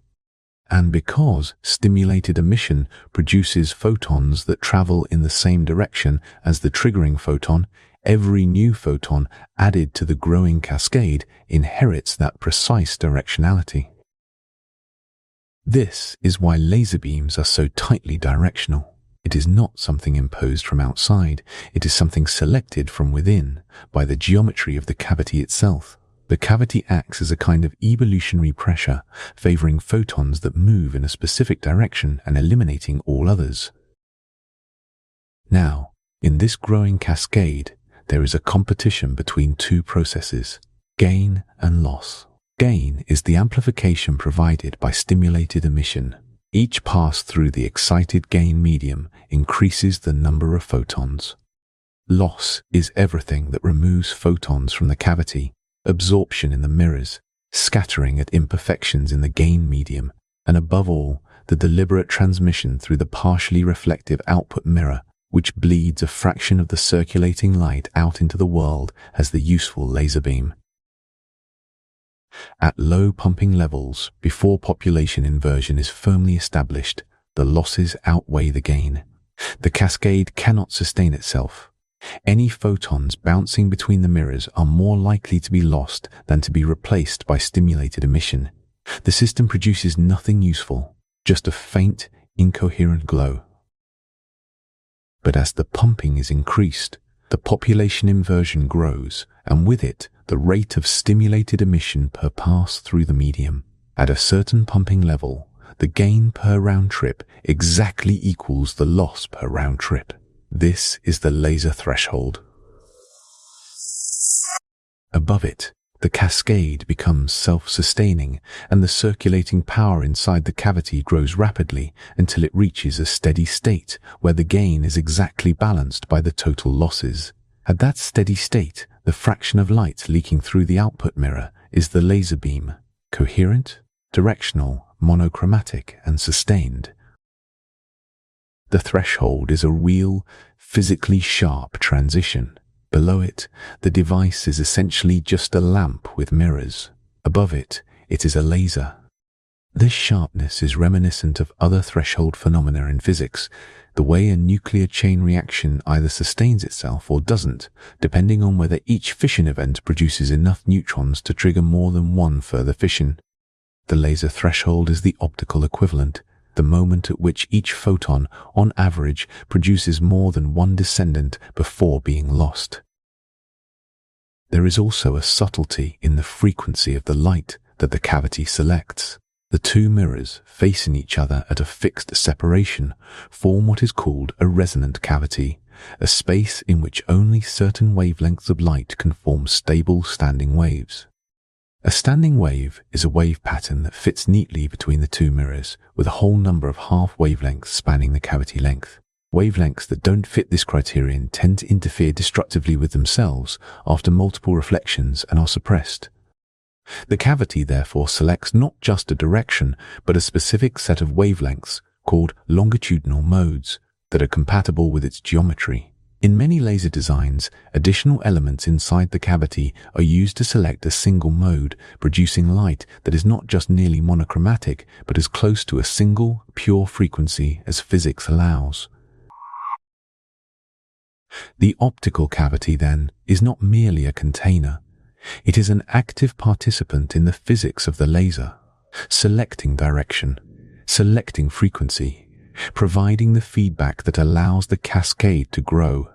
And because stimulated emission produces photons that travel in the same direction as the triggering photon, every new photon added to the growing cascade inherits that precise directionality. This is why laser beams are so tightly directional. It is not something imposed from outside, it is something selected from within by the geometry of the cavity itself. The cavity acts as a kind of evolutionary pressure, favoring photons that move in a specific direction and eliminating all others. Now, in this growing cascade, there is a competition between two processes, gain and loss. Gain is the amplification provided by stimulated emission. Each pass through the excited gain medium increases the number of photons. Loss is everything that removes photons from the cavity, absorption in the mirrors, scattering at imperfections in the gain medium, and above all, the deliberate transmission through the partially reflective output mirror, which bleeds a fraction of the circulating light out into the world as the useful laser beam. At low pumping levels, before population inversion is firmly established, the losses outweigh the gain. The cascade cannot sustain itself. Any photons bouncing between the mirrors are more likely to be lost than to be replaced by stimulated emission. The system produces nothing useful, just a faint, incoherent glow. But as the pumping is increased, the population inversion grows, and with it, the rate of stimulated emission per pass through the medium. At a certain pumping level, the gain per round trip exactly equals the loss per round trip. This is the laser threshold. Above it, the cascade becomes self-sustaining, and the circulating power inside the cavity grows rapidly until it reaches a steady state where the gain is exactly balanced by the total losses. At that steady state, the fraction of light leaking through the output mirror is the laser beam, coherent, directional, monochromatic, and sustained. The threshold is a real, physically sharp transition. Below it, the device is essentially just a lamp with mirrors. Above it, it is a laser. This sharpness is reminiscent of other threshold phenomena in physics, the way a nuclear chain reaction either sustains itself or doesn't, depending on whether each fission event produces enough neutrons to trigger more than one further fission. The laser threshold is the optical equivalent, the moment at which each photon, on average, produces more than one descendant before being lost. There is also a subtlety in the frequency of the light that the cavity selects. The two mirrors, facing each other at a fixed separation, form what is called a resonant cavity, a space in which only certain wavelengths of light can form stable standing waves. A standing wave is a wave pattern that fits neatly between the two mirrors, with a whole number of half wavelengths spanning the cavity length. Wavelengths that don't fit this criterion tend to interfere destructively with themselves after multiple reflections and are suppressed. The cavity therefore selects not just a direction, but a specific set of wavelengths, called longitudinal modes, that are compatible with its geometry. In many laser designs, additional elements inside the cavity are used to select a single mode, producing light that is not just nearly monochromatic, but as close to a single, pure frequency as physics allows. The optical cavity, then, is not merely a container. It is an active participant in the physics of the laser, selecting direction, selecting frequency, providing the feedback that allows the cascade to grow,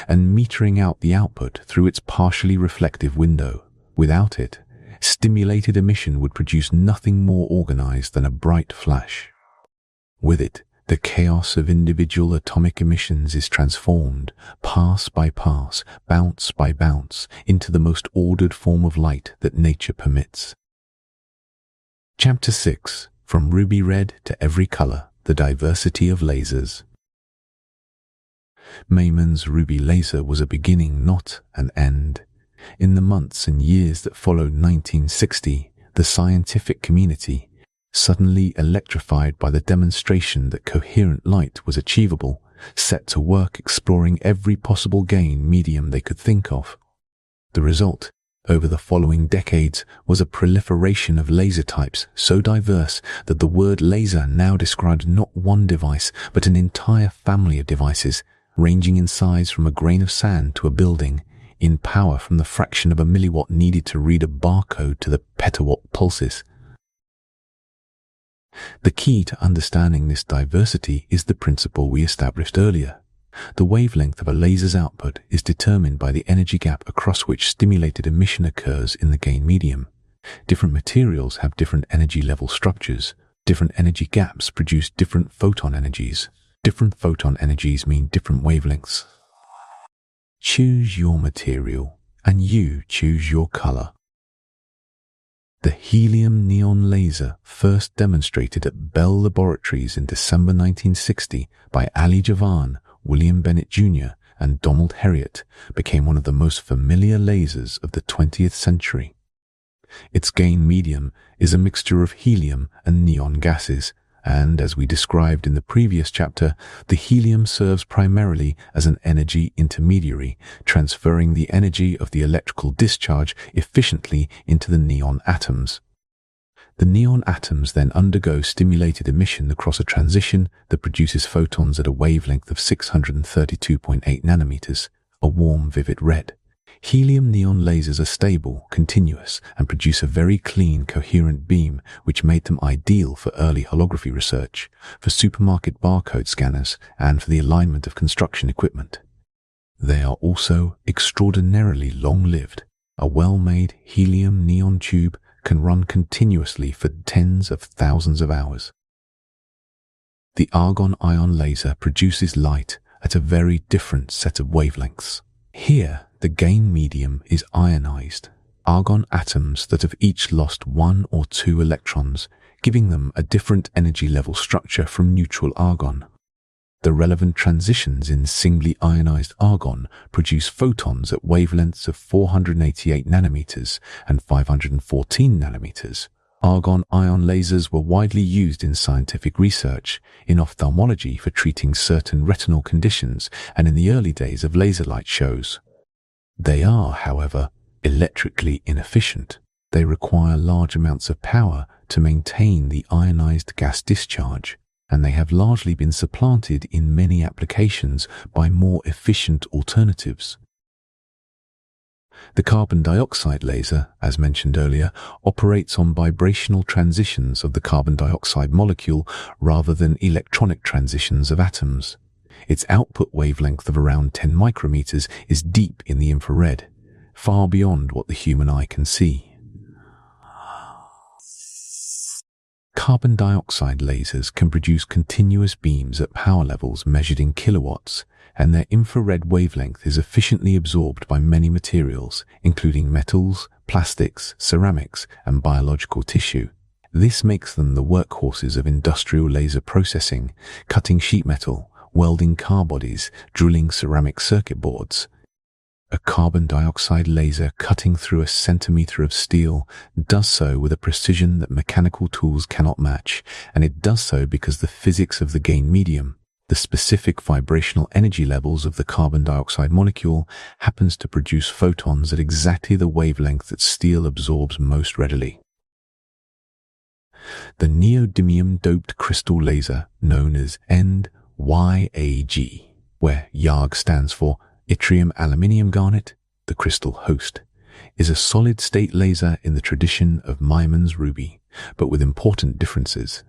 and metering out the output through its partially reflective window. Without it, stimulated emission would produce nothing more organized than a bright flash. With it, the chaos of individual atomic emissions is transformed, pass by pass, bounce by bounce, into the most ordered form of light that nature permits. Chapter 6. From ruby red to every color, the diversity of lasers. Maimann's ruby laser was a beginning, not an end. In the months and years that followed 1960, the scientific community, suddenly electrified by the demonstration that coherent light was achievable, set to work exploring every possible gain medium they could think of. The result, over the following decades was a proliferation of laser types so diverse that the word laser now describes not one device, but an entire family of devices, ranging in size from a grain of sand to a building, in power from the fraction of a milliwatt needed to read a barcode to the petawatt pulses. The key to understanding this diversity is the principle we established earlier. The wavelength of a laser's output is determined by the energy gap across which stimulated emission occurs in the gain medium. Different materials have different energy level structures. Different energy gaps produce different photon energies. Different photon energies mean different wavelengths. Choose your material, and you choose your color. The helium neon laser, first demonstrated at Bell Laboratories in December 1960 by Ali Javan, William Bennett Jr., and Donald Heriot, became one of the most familiar lasers of the 20th century. Its gain medium is a mixture of helium and neon gases, and, as we described in the previous chapter, the helium serves primarily as an energy intermediary, transferring the energy of the electrical discharge efficiently into the neon atoms. The neon atoms then undergo stimulated emission across a transition that produces photons at a wavelength of 632.8 nanometers, a warm, vivid red. Helium neon lasers are stable, continuous, and produce a very clean, coherent beam, which made them ideal for early holography research, for supermarket barcode scanners, and for the alignment of construction equipment. They are also extraordinarily long-lived. A well-made helium neon tube can run continuously for tens of thousands of hours. The argon ion laser produces light at a very different set of wavelengths. Here, the gain medium is ionized, argon atoms that have each lost 1 or 2 electrons, giving them a different energy level structure from neutral argon. The relevant transitions in singly ionized argon produce photons at wavelengths of 488 nanometers and 514 nanometers. Argon ion lasers were widely used in scientific research, in ophthalmology for treating certain retinal conditions, and in the early days of laser light shows. They are, however, electrically inefficient. They require large amounts of power to maintain the ionized gas discharge, and they have largely been supplanted in many applications by more efficient alternatives. The carbon dioxide laser, as mentioned earlier, operates on vibrational transitions of the carbon dioxide molecule rather than electronic transitions of atoms. Its output wavelength of around 10 micrometers is deep in the infrared, far beyond what the human eye can see. Carbon dioxide lasers can produce continuous beams at power levels measured in kilowatts, and their infrared wavelength is efficiently absorbed by many materials, including metals, plastics, ceramics, and biological tissue. This makes them the workhorses of industrial laser processing, cutting sheet metal, welding car bodies, drilling ceramic circuit boards. A carbon dioxide laser cutting through a centimeter of steel does so with a precision that mechanical tools cannot match, and it does so because the physics of the gain medium, the specific vibrational energy levels of the carbon dioxide molecule, happens to produce photons at exactly the wavelength that steel absorbs most readily. The neodymium-doped crystal laser, known as NYAG, where YAG stands for yttrium aluminium garnet, the crystal host, is a solid-state laser in the tradition of Maimon's ruby, but with important differences.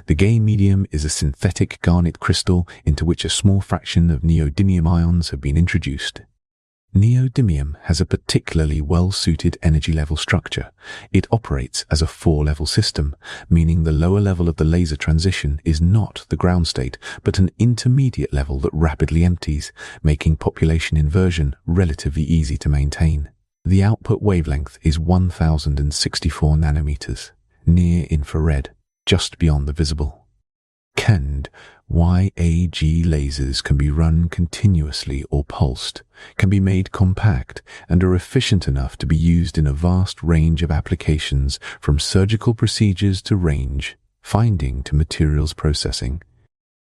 The gain medium is a synthetic garnet crystal into which a small fraction of neodymium ions have been introduced. Neodymium has a particularly well-suited energy level structure. It operates as a 4-level system, meaning the lower level of the laser transition is not the ground state, but an intermediate level that rapidly empties, making population inversion relatively easy to maintain. The output wavelength is 1064 nanometers, near infrared, just beyond the visible. Canned YAG lasers can be run continuously or pulsed, can be made compact, and are efficient enough to be used in a vast range of applications, from surgical procedures to range finding to materials processing.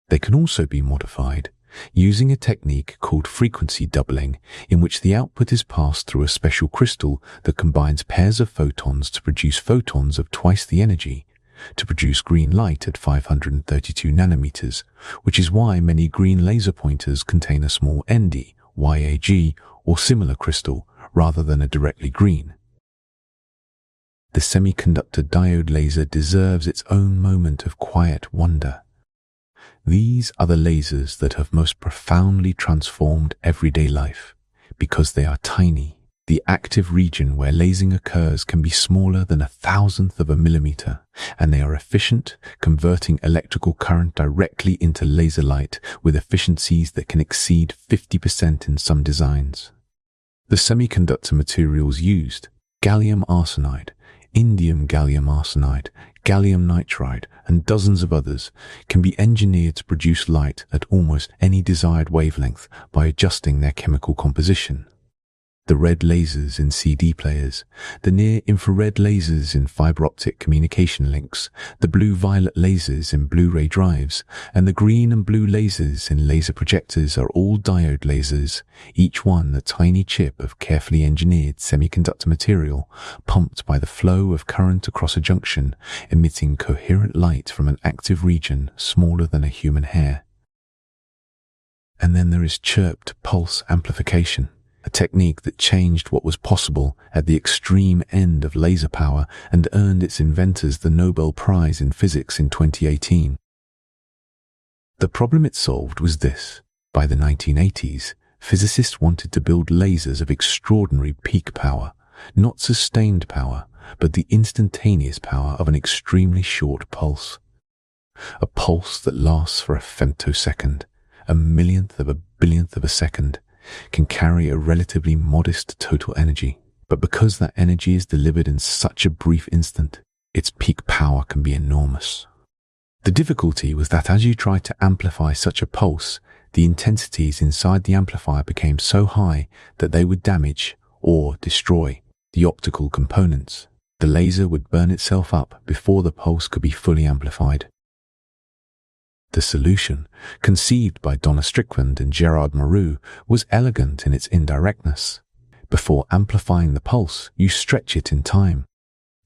They can also be modified, using a technique called frequency doubling, in which the output is passed through a special crystal that combines pairs of photons to produce photons of twice the energy, to produce green light at 532 nanometers, which is why many green laser pointers contain a small ND, YAG, or similar crystal, rather than a directly green. The semiconductor diode laser deserves its own moment of quiet wonder. These are the lasers that have most profoundly transformed everyday life, because they are tiny. The active region where lasing occurs can be smaller than 1,000th of a millimeter, and they are efficient, converting electrical current directly into laser light with efficiencies that can exceed 50% in some designs. The semiconductor materials used, gallium arsenide, indium gallium arsenide, gallium nitride, and dozens of others, can be engineered to produce light at almost any desired wavelength by adjusting their chemical composition. The red lasers in CD players, the near-infrared lasers in fiber-optic communication links, the blue-violet lasers in Blu-ray drives, and the green and blue lasers in laser projectors are all diode lasers, each one a tiny chip of carefully engineered semiconductor material pumped by the flow of current across a junction, emitting coherent light from an active region smaller than a human hair. And then there is chirped pulse amplification, a technique that changed what was possible at the extreme end of laser power and earned its inventors the Nobel Prize in Physics in 2018. The problem it solved was this. By the 1980s, physicists wanted to build lasers of extraordinary peak power, not sustained power, but the instantaneous power of an extremely short pulse. A pulse that lasts for a femtosecond, a millionth of a billionth of a second, can carry a relatively modest total energy, but because that energy is delivered in such a brief instant, its peak power can be enormous. The difficulty was that as you tried to amplify such a pulse, the intensities inside the amplifier became so high that they would damage or destroy the optical components. The laser would burn itself up before the pulse could be fully amplified. The solution, conceived by Donna Strickland and Gerard Moreau, was elegant in its indirectness. Before amplifying the pulse, you stretch it in time.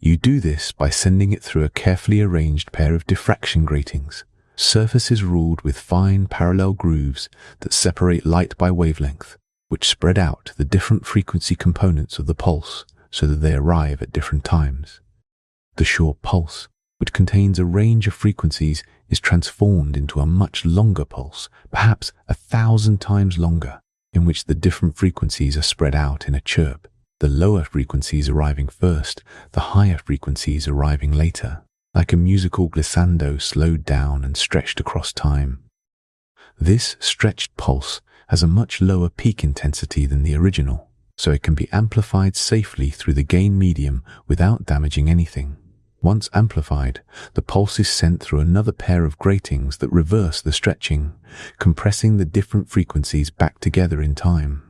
You do this by sending it through a carefully arranged pair of diffraction gratings, surfaces ruled with fine parallel grooves that separate light by wavelength, which spread out the different frequency components of the pulse so that they arrive at different times. The short pulse, which contains a range of frequencies, is transformed into a much longer pulse, perhaps 1,000 times longer, in which the different frequencies are spread out in a chirp, the lower frequencies arriving first, the higher frequencies arriving later, like a musical glissando slowed down and stretched across time. This stretched pulse has a much lower peak intensity than the original, so it can be amplified safely through the gain medium without damaging anything. Once amplified, the pulse is sent through another pair of gratings that reverse the stretching, compressing the different frequencies back together in time.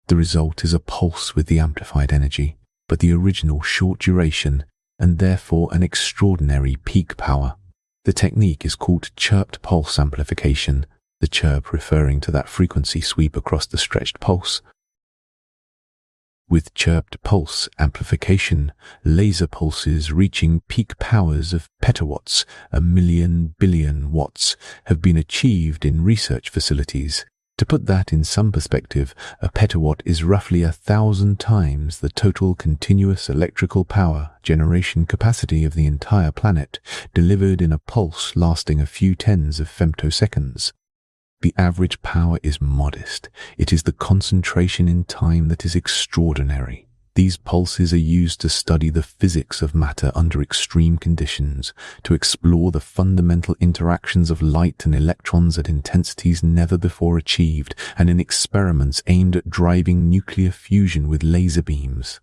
The result is a pulse with the amplified energy, but the original short duration and therefore an extraordinary peak power. The technique is called chirped pulse amplification, the chirp referring to that frequency sweep across the stretched pulse. With chirped pulse amplification, laser pulses reaching peak powers of petawatts, 1,000,000 billion watts, have been achieved in research facilities. To put that in some perspective, a petawatt is roughly 1,000 times the total continuous electrical power generation capacity of the entire planet, delivered in a pulse lasting a few tens of femtoseconds. The average power is modest. It is the concentration in time that is extraordinary. These pulses are used to study the physics of matter under extreme conditions, to explore the fundamental interactions of light and electrons at intensities never before achieved, and in experiments aimed at driving nuclear fusion with laser beams.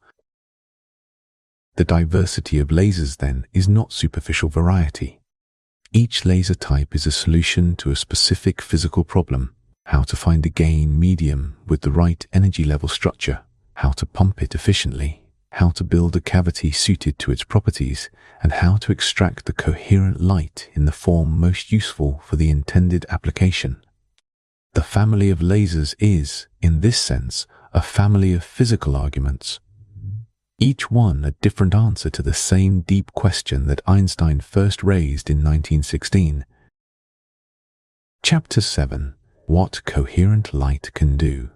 The diversity of lasers, then, is not superficial variety. Each laser type is a solution to a specific physical problem: how to find a gain medium with the right energy level structure, how to pump it efficiently, how to build a cavity suited to its properties, and how to extract the coherent light in the form most useful for the intended application. The family of lasers is, in this sense, a family of physical arguments, each one a different answer to the same deep question that Einstein first raised in 1916. Chapter 7. What coherent light can do.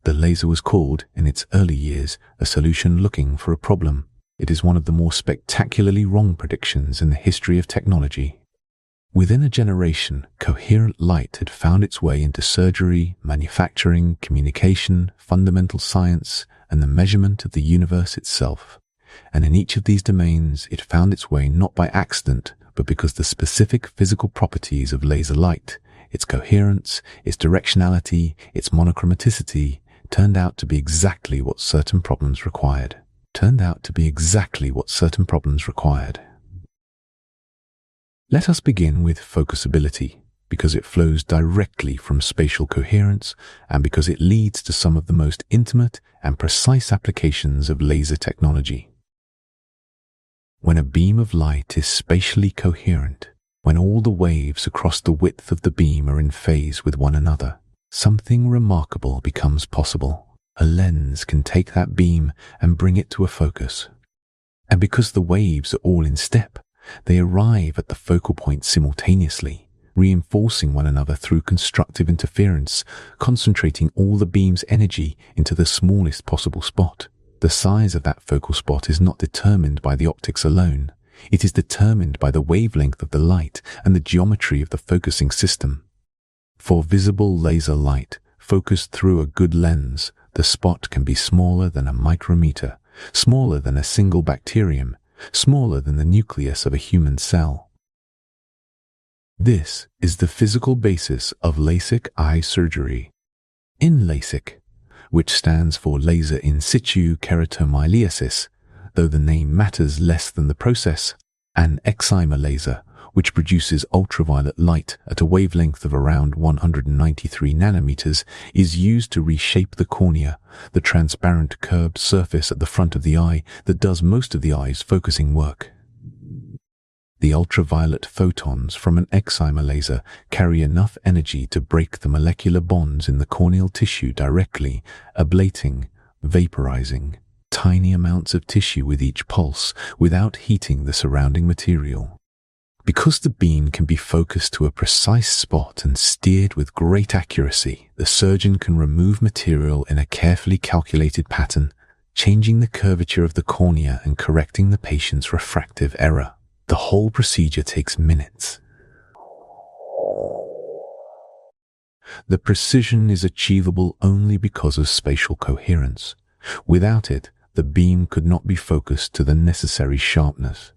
The laser was called, in its early years, a solution looking for a problem. It is one of the more spectacularly wrong predictions in the history of technology. Within a generation, coherent light had found its way into surgery, manufacturing, communication, fundamental science, and the measurement of the universe itself. And in each of these domains, it found its way not by accident, but because the specific physical properties of laser light, its coherence, its directionality, its monochromaticity, turned out to be exactly what certain problems required. Let us begin with focusability, because it flows directly from spatial coherence and because it leads to some of the most intimate and precise applications of laser technology. When a beam of light is spatially coherent, when all the waves across the width of the beam are in phase with one another, something remarkable becomes possible. A lens can take that beam and bring it to a focus. And because the waves are all in step, they arrive at the focal point simultaneously, reinforcing one another through constructive interference, concentrating all the beam's energy into the smallest possible spot. The size of that focal spot is not determined by the optics alone. It is determined by the wavelength of the light and the geometry of the focusing system. For visible laser light, focused through a good lens, the spot can be smaller than a micrometer, smaller than a single bacterium, smaller than the nucleus of a human cell. This is the physical basis of LASIK eye surgery. In LASIK, which stands for laser in situ keratomylesis, though the name matters less than the process, an excimer laser, which produces ultraviolet light at a wavelength of around 193 nanometers, is used to reshape the cornea, the transparent curved surface at the front of the eye that does most of the eye's focusing work. The ultraviolet photons from an excimer laser carry enough energy to break the molecular bonds in the corneal tissue directly, ablating, vaporizing tiny amounts of tissue with each pulse without heating the surrounding material. Because the beam can be focused to a precise spot and steered with great accuracy, the surgeon can remove material in a carefully calculated pattern, changing the curvature of the cornea and correcting the patient's refractive error. The whole procedure takes minutes. The precision is achievable only because of spatial coherence. Without it, the beam could not be focused to the necessary sharpness.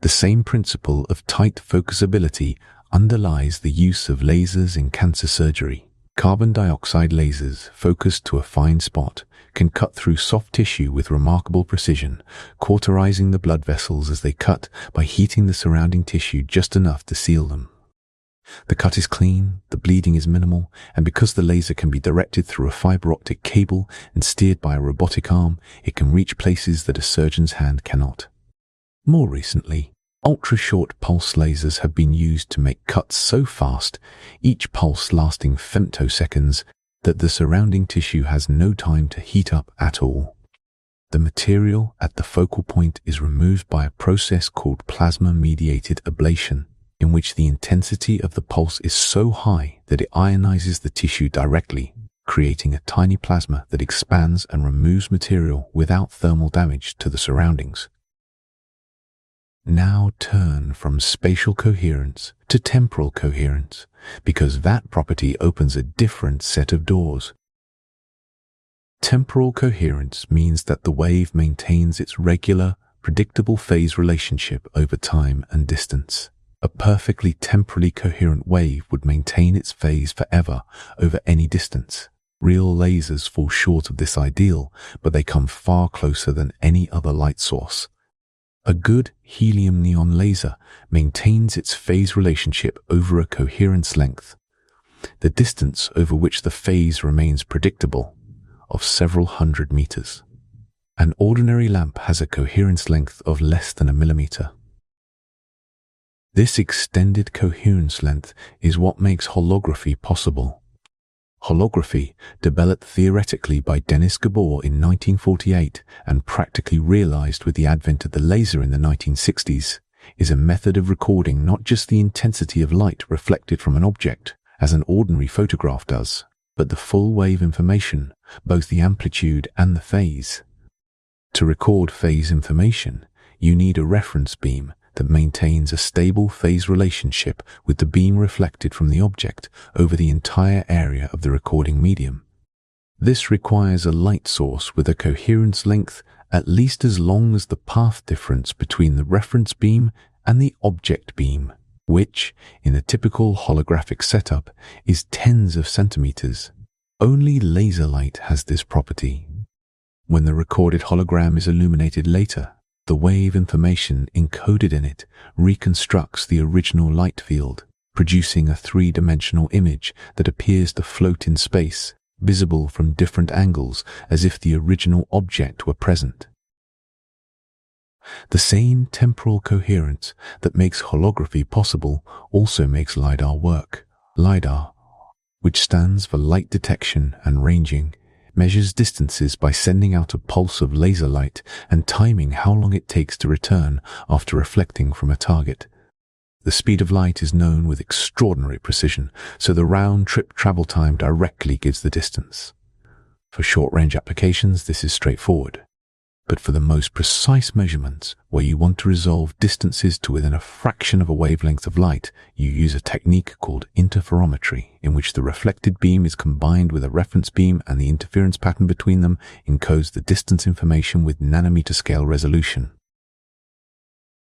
The same principle of tight focusability underlies the use of lasers in cancer surgery. Carbon dioxide lasers, focused to a fine spot, can cut through soft tissue with remarkable precision, cauterizing the blood vessels as they cut by heating the surrounding tissue just enough to seal them. The cut is clean, the bleeding is minimal, and because the laser can be directed through a fiber optic cable and steered by a robotic arm, it can reach places that a surgeon's hand cannot. More recently, ultra-short pulse lasers have been used to make cuts so fast, each pulse lasting femtoseconds, that the surrounding tissue has no time to heat up at all. The material at the focal point is removed by a process called plasma-mediated ablation, in which the intensity of the pulse is so high that it ionizes the tissue directly, creating a tiny plasma that expands and removes material without thermal damage to the surroundings. Now turn from spatial coherence to temporal coherence, because that property opens a different set of doors. Temporal coherence means that the wave maintains its regular, predictable phase relationship over time and distance. A perfectly temporally coherent wave would maintain its phase forever over any distance. Real lasers fall short of this ideal, but they come far closer than any other light source. A good helium-neon laser maintains its phase relationship over a coherence length, the distance over which the phase remains predictable, of several hundred meters. An ordinary lamp has a coherence length of less than a millimeter. This extended coherence length is what makes holography possible. Holography, developed theoretically by Denis Gabor in 1948 and practically realized with the advent of the laser in the 1960s, is a method of recording not just the intensity of light reflected from an object, as an ordinary photograph does, but the full wave information, both the amplitude and the phase. To record phase information, you need a reference beam that maintains a stable phase relationship with the beam reflected from the object over the entire area of the recording medium. This requires a light source with a coherence length at least as long as the path difference between the reference beam and the object beam, which, in a typical holographic setup, is tens of centimeters. Only laser light has this property. When the recorded hologram is illuminated later, the wave information encoded in it reconstructs the original light field, producing a three-dimensional image that appears to float in space, visible from different angles as if the original object were present. The same temporal coherence that makes holography possible also makes LiDAR work. LiDAR, which stands for light detection and ranging, measures distances by sending out a pulse of laser light and timing how long it takes to return after reflecting from a target. The speed of light is known with extraordinary precision, so the round-trip travel time directly gives the distance. For short-range applications, this is straightforward. But for the most precise measurements, where you want to resolve distances to within a fraction of a wavelength of light, you use a technique called interferometry, in which the reflected beam is combined with a reference beam and the interference pattern between them encodes the distance information with nanometer-scale resolution.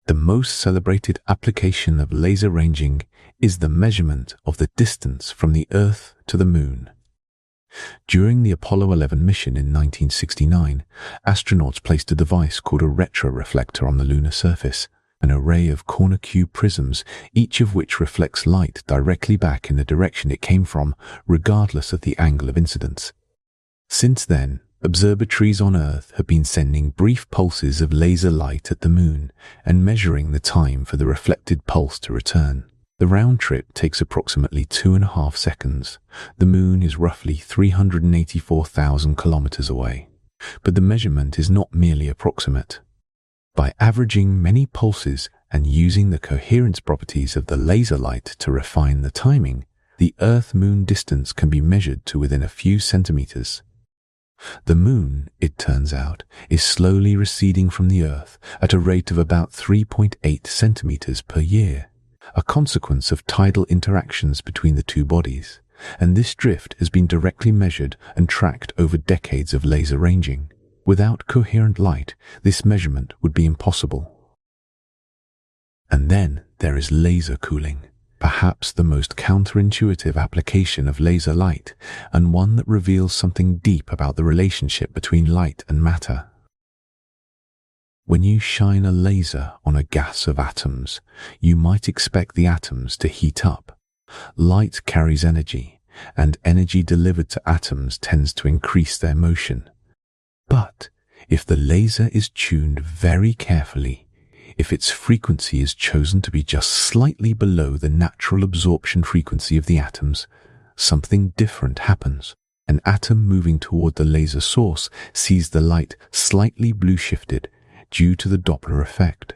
The most celebrated application of laser ranging is the measurement of the distance from the Earth to the Moon. During the Apollo 11 mission in 1969, astronauts placed a device called a retroreflector on the lunar surface, an array of corner cube prisms, each of which reflects light directly back in the direction it came from, regardless of the angle of incidence. Since then, observatories on Earth have been sending brief pulses of laser light at the Moon and measuring the time for the reflected pulse to return. The round trip takes approximately 2.5 seconds. The Moon is roughly 384,000 kilometers away. But the measurement is not merely approximate. By averaging many pulses and using the coherence properties of the laser light to refine the timing, the Earth-Moon distance can be measured to within a few centimeters. The Moon, it turns out, is slowly receding from the Earth at a rate of about 3.8 centimeters per year, a consequence of tidal interactions between the two bodies, and this drift has been directly measured and tracked over decades of laser ranging. Without coherent light, this measurement would be impossible. And then there is laser cooling, perhaps the most counterintuitive application of laser light, and one that reveals something deep about the relationship between light and matter. When you shine a laser on a gas of atoms, you might expect the atoms to heat up. Light carries energy, and energy delivered to atoms tends to increase their motion. But if the laser is tuned very carefully, if its frequency is chosen to be just slightly below the natural absorption frequency of the atoms, something different happens. An atom moving toward the laser source sees the light slightly blue shifted due to the Doppler effect,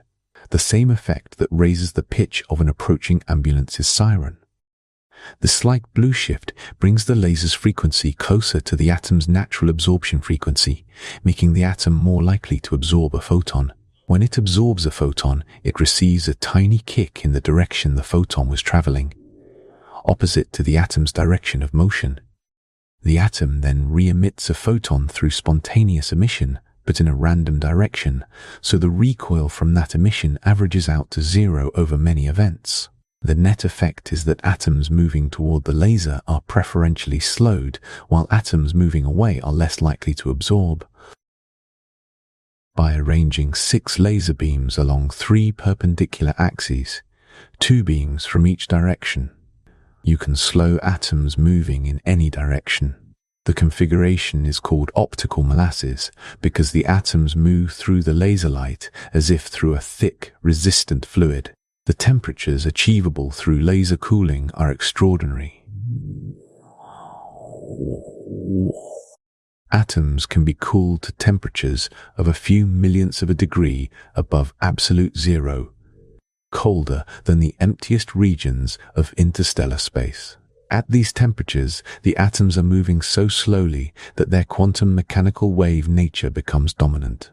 the same effect that raises the pitch of an approaching ambulance's siren. The slight blue shift brings the laser's frequency closer to the atom's natural absorption frequency, making the atom more likely to absorb a photon. When it absorbs a photon, it receives a tiny kick in the direction the photon was traveling, opposite to the atom's direction of motion. The atom then re-emits a photon through spontaneous emission, but in a random direction, so the recoil from that emission averages out to zero over many events. The net effect is that atoms moving toward the laser are preferentially slowed, while atoms moving away are less likely to absorb. By arranging 6 laser beams along 3 perpendicular axes, 2 beams from each direction, you can slow atoms moving in any direction. The configuration is called optical molasses because the atoms move through the laser light as if through a thick, resistant fluid. The temperatures achievable through laser cooling are extraordinary. Atoms can be cooled to temperatures of a few millionths of a degree above absolute zero, colder than the emptiest regions of interstellar space. At these temperatures, the atoms are moving so slowly that their quantum mechanical wave nature becomes dominant.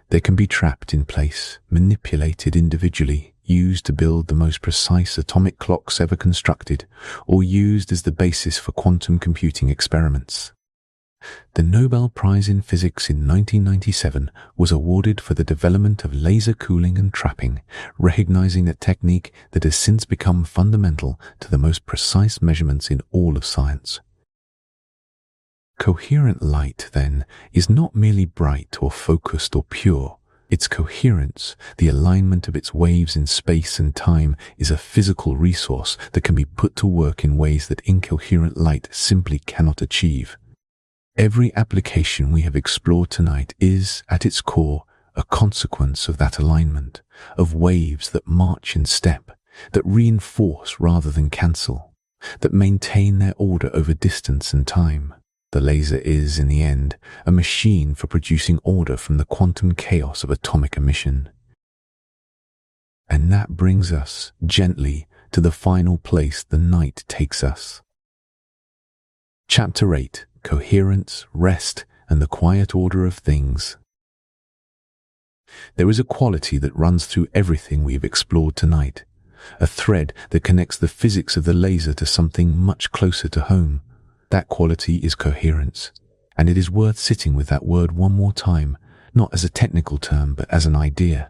They can be trapped in place, manipulated individually, used to build the most precise atomic clocks ever constructed, or used as the basis for quantum computing experiments. The Nobel Prize in Physics in 1997 was awarded for the development of laser cooling and trapping, recognizing a technique that has since become fundamental to the most precise measurements in all of science. Coherent light, then, is not merely bright or focused or pure. Its coherence, the alignment of its waves in space and time, is a physical resource that can be put to work in ways that incoherent light simply cannot achieve. Every application we have explored tonight is, at its core, a consequence of that alignment, of waves that march in step, that reinforce rather than cancel, that maintain their order over distance and time. The laser is, in the end, a machine for producing order from the quantum chaos of atomic emission. And that brings us, gently, to the final place the night takes us. Chapter 8. Coherence, rest, and the quiet order of things. There is a quality that runs through everything we have explored tonight, a thread that connects the physics of the laser to something much closer to home. That quality is coherence, and it is worth sitting with that word one more time, not as a technical term, but as an idea.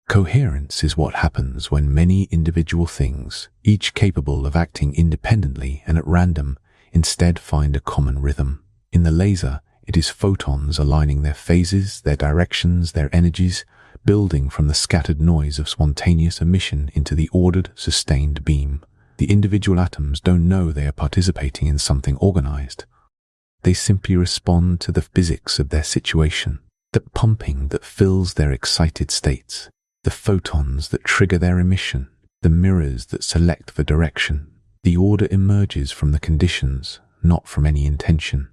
Coherence is what happens when many individual things, each capable of acting independently and at random, instead find a common rhythm. In the laser, it is photons aligning their phases, their directions, their energies, building from the scattered noise of spontaneous emission into the ordered, sustained beam. The individual atoms don't know they are participating in something organized. They simply respond to the physics of their situation, the pumping that fills their excited states, the photons that trigger their emission, the mirrors that select the direction. The order emerges from the conditions, not from any intention.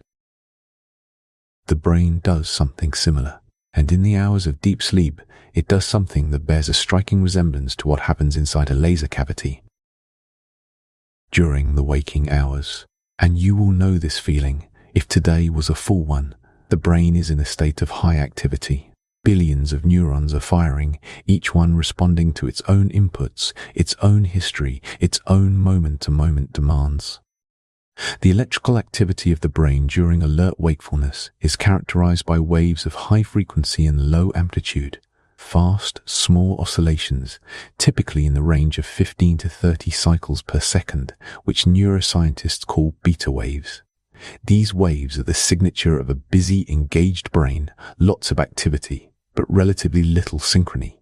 The brain does something similar, and in the hours of deep sleep, it does something that bears a striking resemblance to what happens inside a laser cavity. During the waking hours, and you will know this feeling, if today was a full one, the brain is in a state of high activity. Billions of neurons are firing, each one responding to its own inputs, its own history, its own moment-to-moment demands. The electrical activity of the brain during alert wakefulness is characterized by waves of high frequency and low amplitude, fast, small oscillations, typically in the range of 15 to 30 cycles per second, which neuroscientists call beta waves. These waves are the signature of a busy, engaged brain, lots of activity, but relatively little synchrony.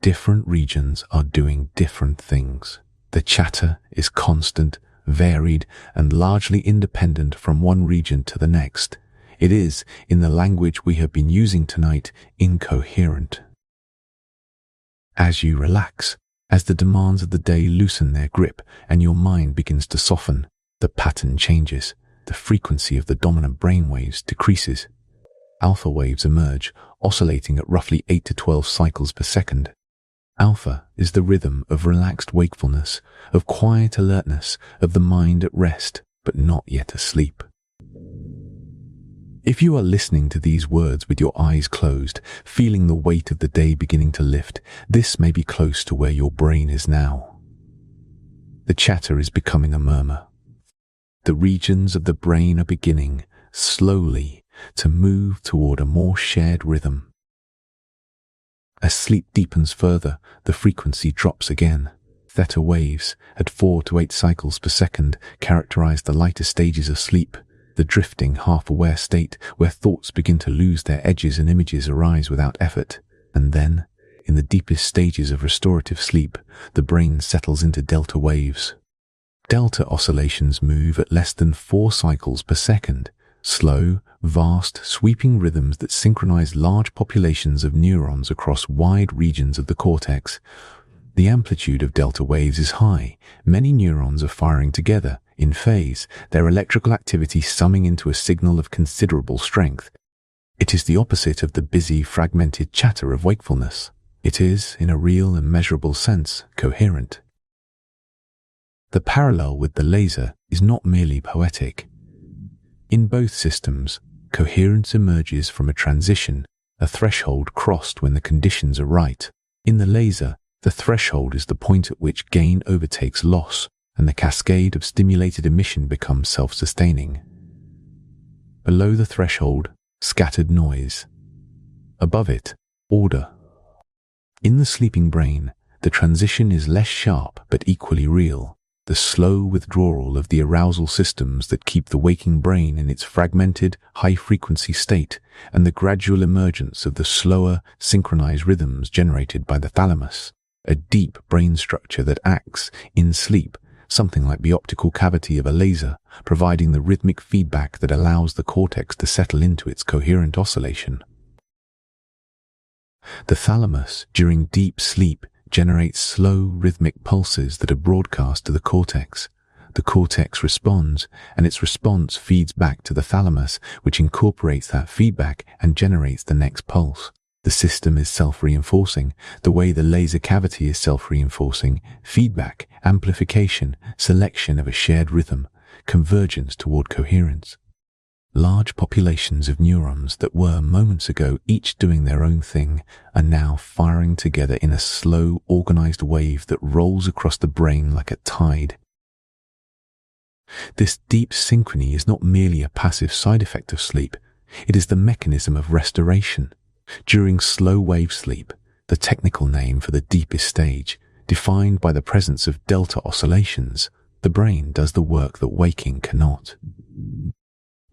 Different regions are doing different things. The chatter is constant, varied, and largely independent from one region to the next. It is, in the language we have been using tonight, incoherent. As you relax, as the demands of the day loosen their grip and your mind begins to soften, the pattern changes. The frequency of the dominant brain waves decreases. Alpha waves emerge, oscillating at roughly 8 to 12 cycles per second. Alpha is the rhythm of relaxed wakefulness, of quiet alertness, of the mind at rest, but not yet asleep. If you are listening to these words with your eyes closed, feeling the weight of the day beginning to lift, this may be close to where your brain is now. The chatter is becoming a murmur. The regions of the brain are beginning, slowly, to move toward a more shared rhythm. As sleep deepens further, the frequency drops again. Theta waves, at 4 to 8 cycles per second, characterize the lighter stages of sleep, the drifting, half-aware state where thoughts begin to lose their edges and images arise without effort. And then, in the deepest stages of restorative sleep, the brain settles into delta waves. Delta oscillations move at less than 4 cycles per second, slow, vast, sweeping rhythms that synchronize large populations of neurons across wide regions of the cortex. The amplitude of delta waves is high. Many neurons are firing together, in phase, their electrical activity summing into a signal of considerable strength. It is the opposite of the busy, fragmented chatter of wakefulness. It is, in a real and measurable sense, coherent. The parallel with the laser is not merely poetic. In both systems, coherence emerges from a transition, a threshold crossed when the conditions are right. In the laser, the threshold is the point at which gain overtakes loss, and the cascade of stimulated emission becomes self-sustaining. Below the threshold, scattered noise. Above it, order. In the sleeping brain, the transition is less sharp but equally real. The slow withdrawal of the arousal systems that keep the waking brain in its fragmented, high-frequency state, and the gradual emergence of the slower, synchronized rhythms generated by the thalamus, a deep brain structure that acts, in sleep, something like the optical cavity of a laser, providing the rhythmic feedback that allows the cortex to settle into its coherent oscillation. The thalamus, during deep sleep, generates slow, rhythmic pulses that are broadcast to the cortex. The cortex responds, and its response feeds back to the thalamus, which incorporates that feedback and generates the next pulse. The system is self-reinforcing, the way the laser cavity is self-reinforcing: feedback, amplification, selection of a shared rhythm, convergence toward coherence. Large populations of neurons that were moments ago each doing their own thing are now firing together in a slow, organized wave that rolls across the brain like a tide. This deep synchrony is not merely a passive side effect of sleep, it is the mechanism of restoration. During slow-wave sleep, the technical name for the deepest stage, defined by the presence of delta oscillations, the brain does the work that waking cannot.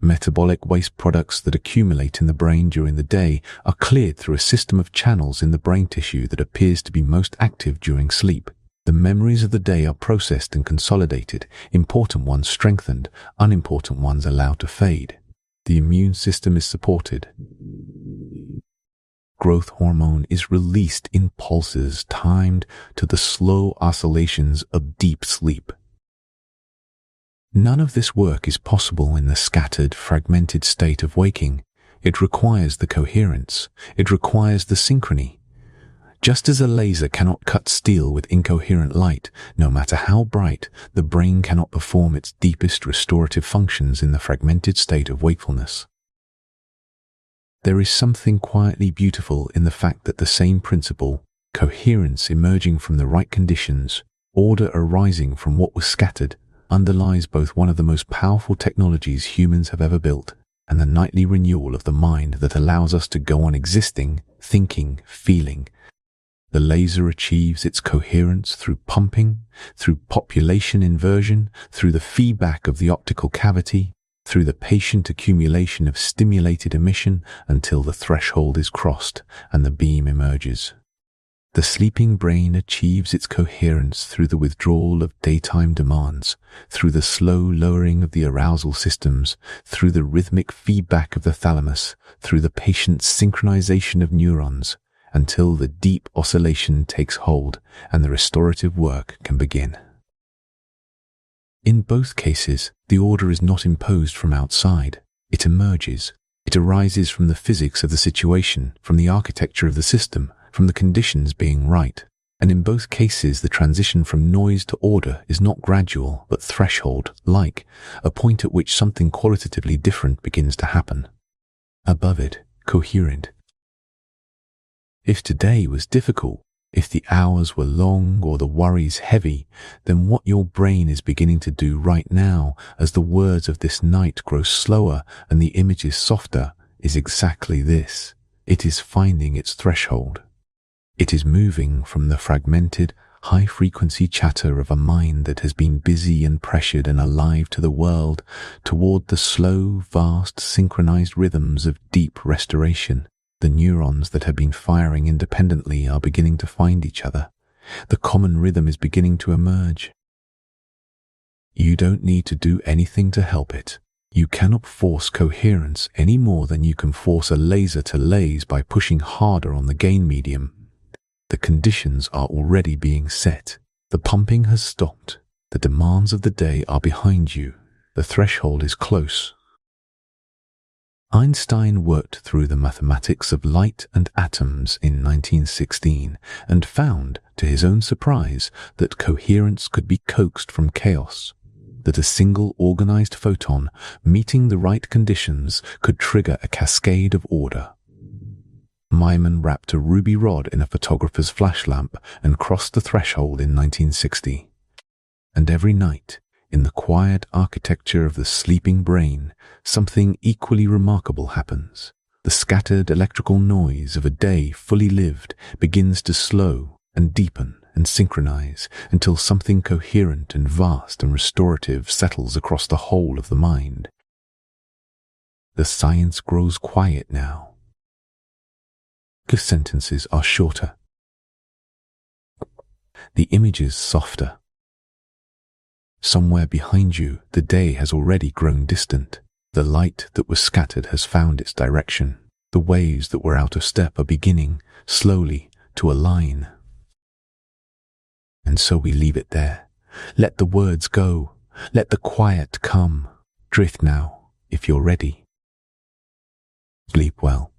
Metabolic waste products that accumulate in the brain during the day are cleared through a system of channels in the brain tissue that appears to be most active during sleep. The memories of the day are processed and consolidated, important ones strengthened, unimportant ones allowed to fade. The immune system is supported. Growth hormone is released in pulses timed to the slow oscillations of deep sleep. None of this work is possible in the scattered, fragmented state of waking. It requires the coherence. It requires the synchrony. Just as a laser cannot cut steel with incoherent light, no matter how bright, the brain cannot perform its deepest restorative functions in the fragmented state of wakefulness. There is something quietly beautiful in the fact that the same principle, coherence emerging from the right conditions, order arising from what was scattered, underlies both one of the most powerful technologies humans have ever built and the nightly renewal of the mind that allows us to go on existing, thinking, feeling. The laser achieves its coherence through pumping, through population inversion, through the feedback of the optical cavity, through the patient accumulation of stimulated emission until the threshold is crossed and the beam emerges. The sleeping brain achieves its coherence through the withdrawal of daytime demands, through the slow lowering of the arousal systems, through the rhythmic feedback of the thalamus, through the patient synchronization of neurons, until the deep oscillation takes hold and the restorative work can begin. In both cases, the order is not imposed from outside. It emerges. It arises from the physics of the situation, from the architecture of the system, from the conditions being right. And in both cases, the transition from noise to order is not gradual, but threshold-like, a point at which something qualitatively different begins to happen. Above it, coherent. If today was difficult, if the hours were long or the worries heavy, then what your brain is beginning to do right now, as the words of this night grow slower and the images softer, is exactly this. It is finding its threshold. It is moving from the fragmented, high-frequency chatter of a mind that has been busy and pressured and alive to the world toward the slow, vast, synchronized rhythms of deep restoration. The neurons that have been firing independently are beginning to find each other. The common rhythm is beginning to emerge. You don't need to do anything to help it. You cannot force coherence any more than you can force a laser to laze by pushing harder on the gain medium. The conditions are already being set. The pumping has stopped. The demands of the day are behind you. The threshold is close. Einstein worked through the mathematics of light and atoms in 1916 and found, to his own surprise, that coherence could be coaxed from chaos, that a single organized photon, meeting the right conditions, could trigger a cascade of order. Myman wrapped a ruby rod in a photographer's flash lamp and crossed the threshold in 1960. And every night, in the quiet architecture of the sleeping brain, something equally remarkable happens. The scattered electrical noise of a day fully lived begins to slow and deepen and synchronize until something coherent and vast and restorative settles across the whole of the mind. The science grows quiet now. The sentences are shorter. The images softer. Somewhere behind you, the day has already grown distant. The light that was scattered has found its direction. The waves that were out of step are beginning, slowly, to align. And so we leave it there. Let the words go. Let the quiet come. Drift now, if you're ready. Sleep well.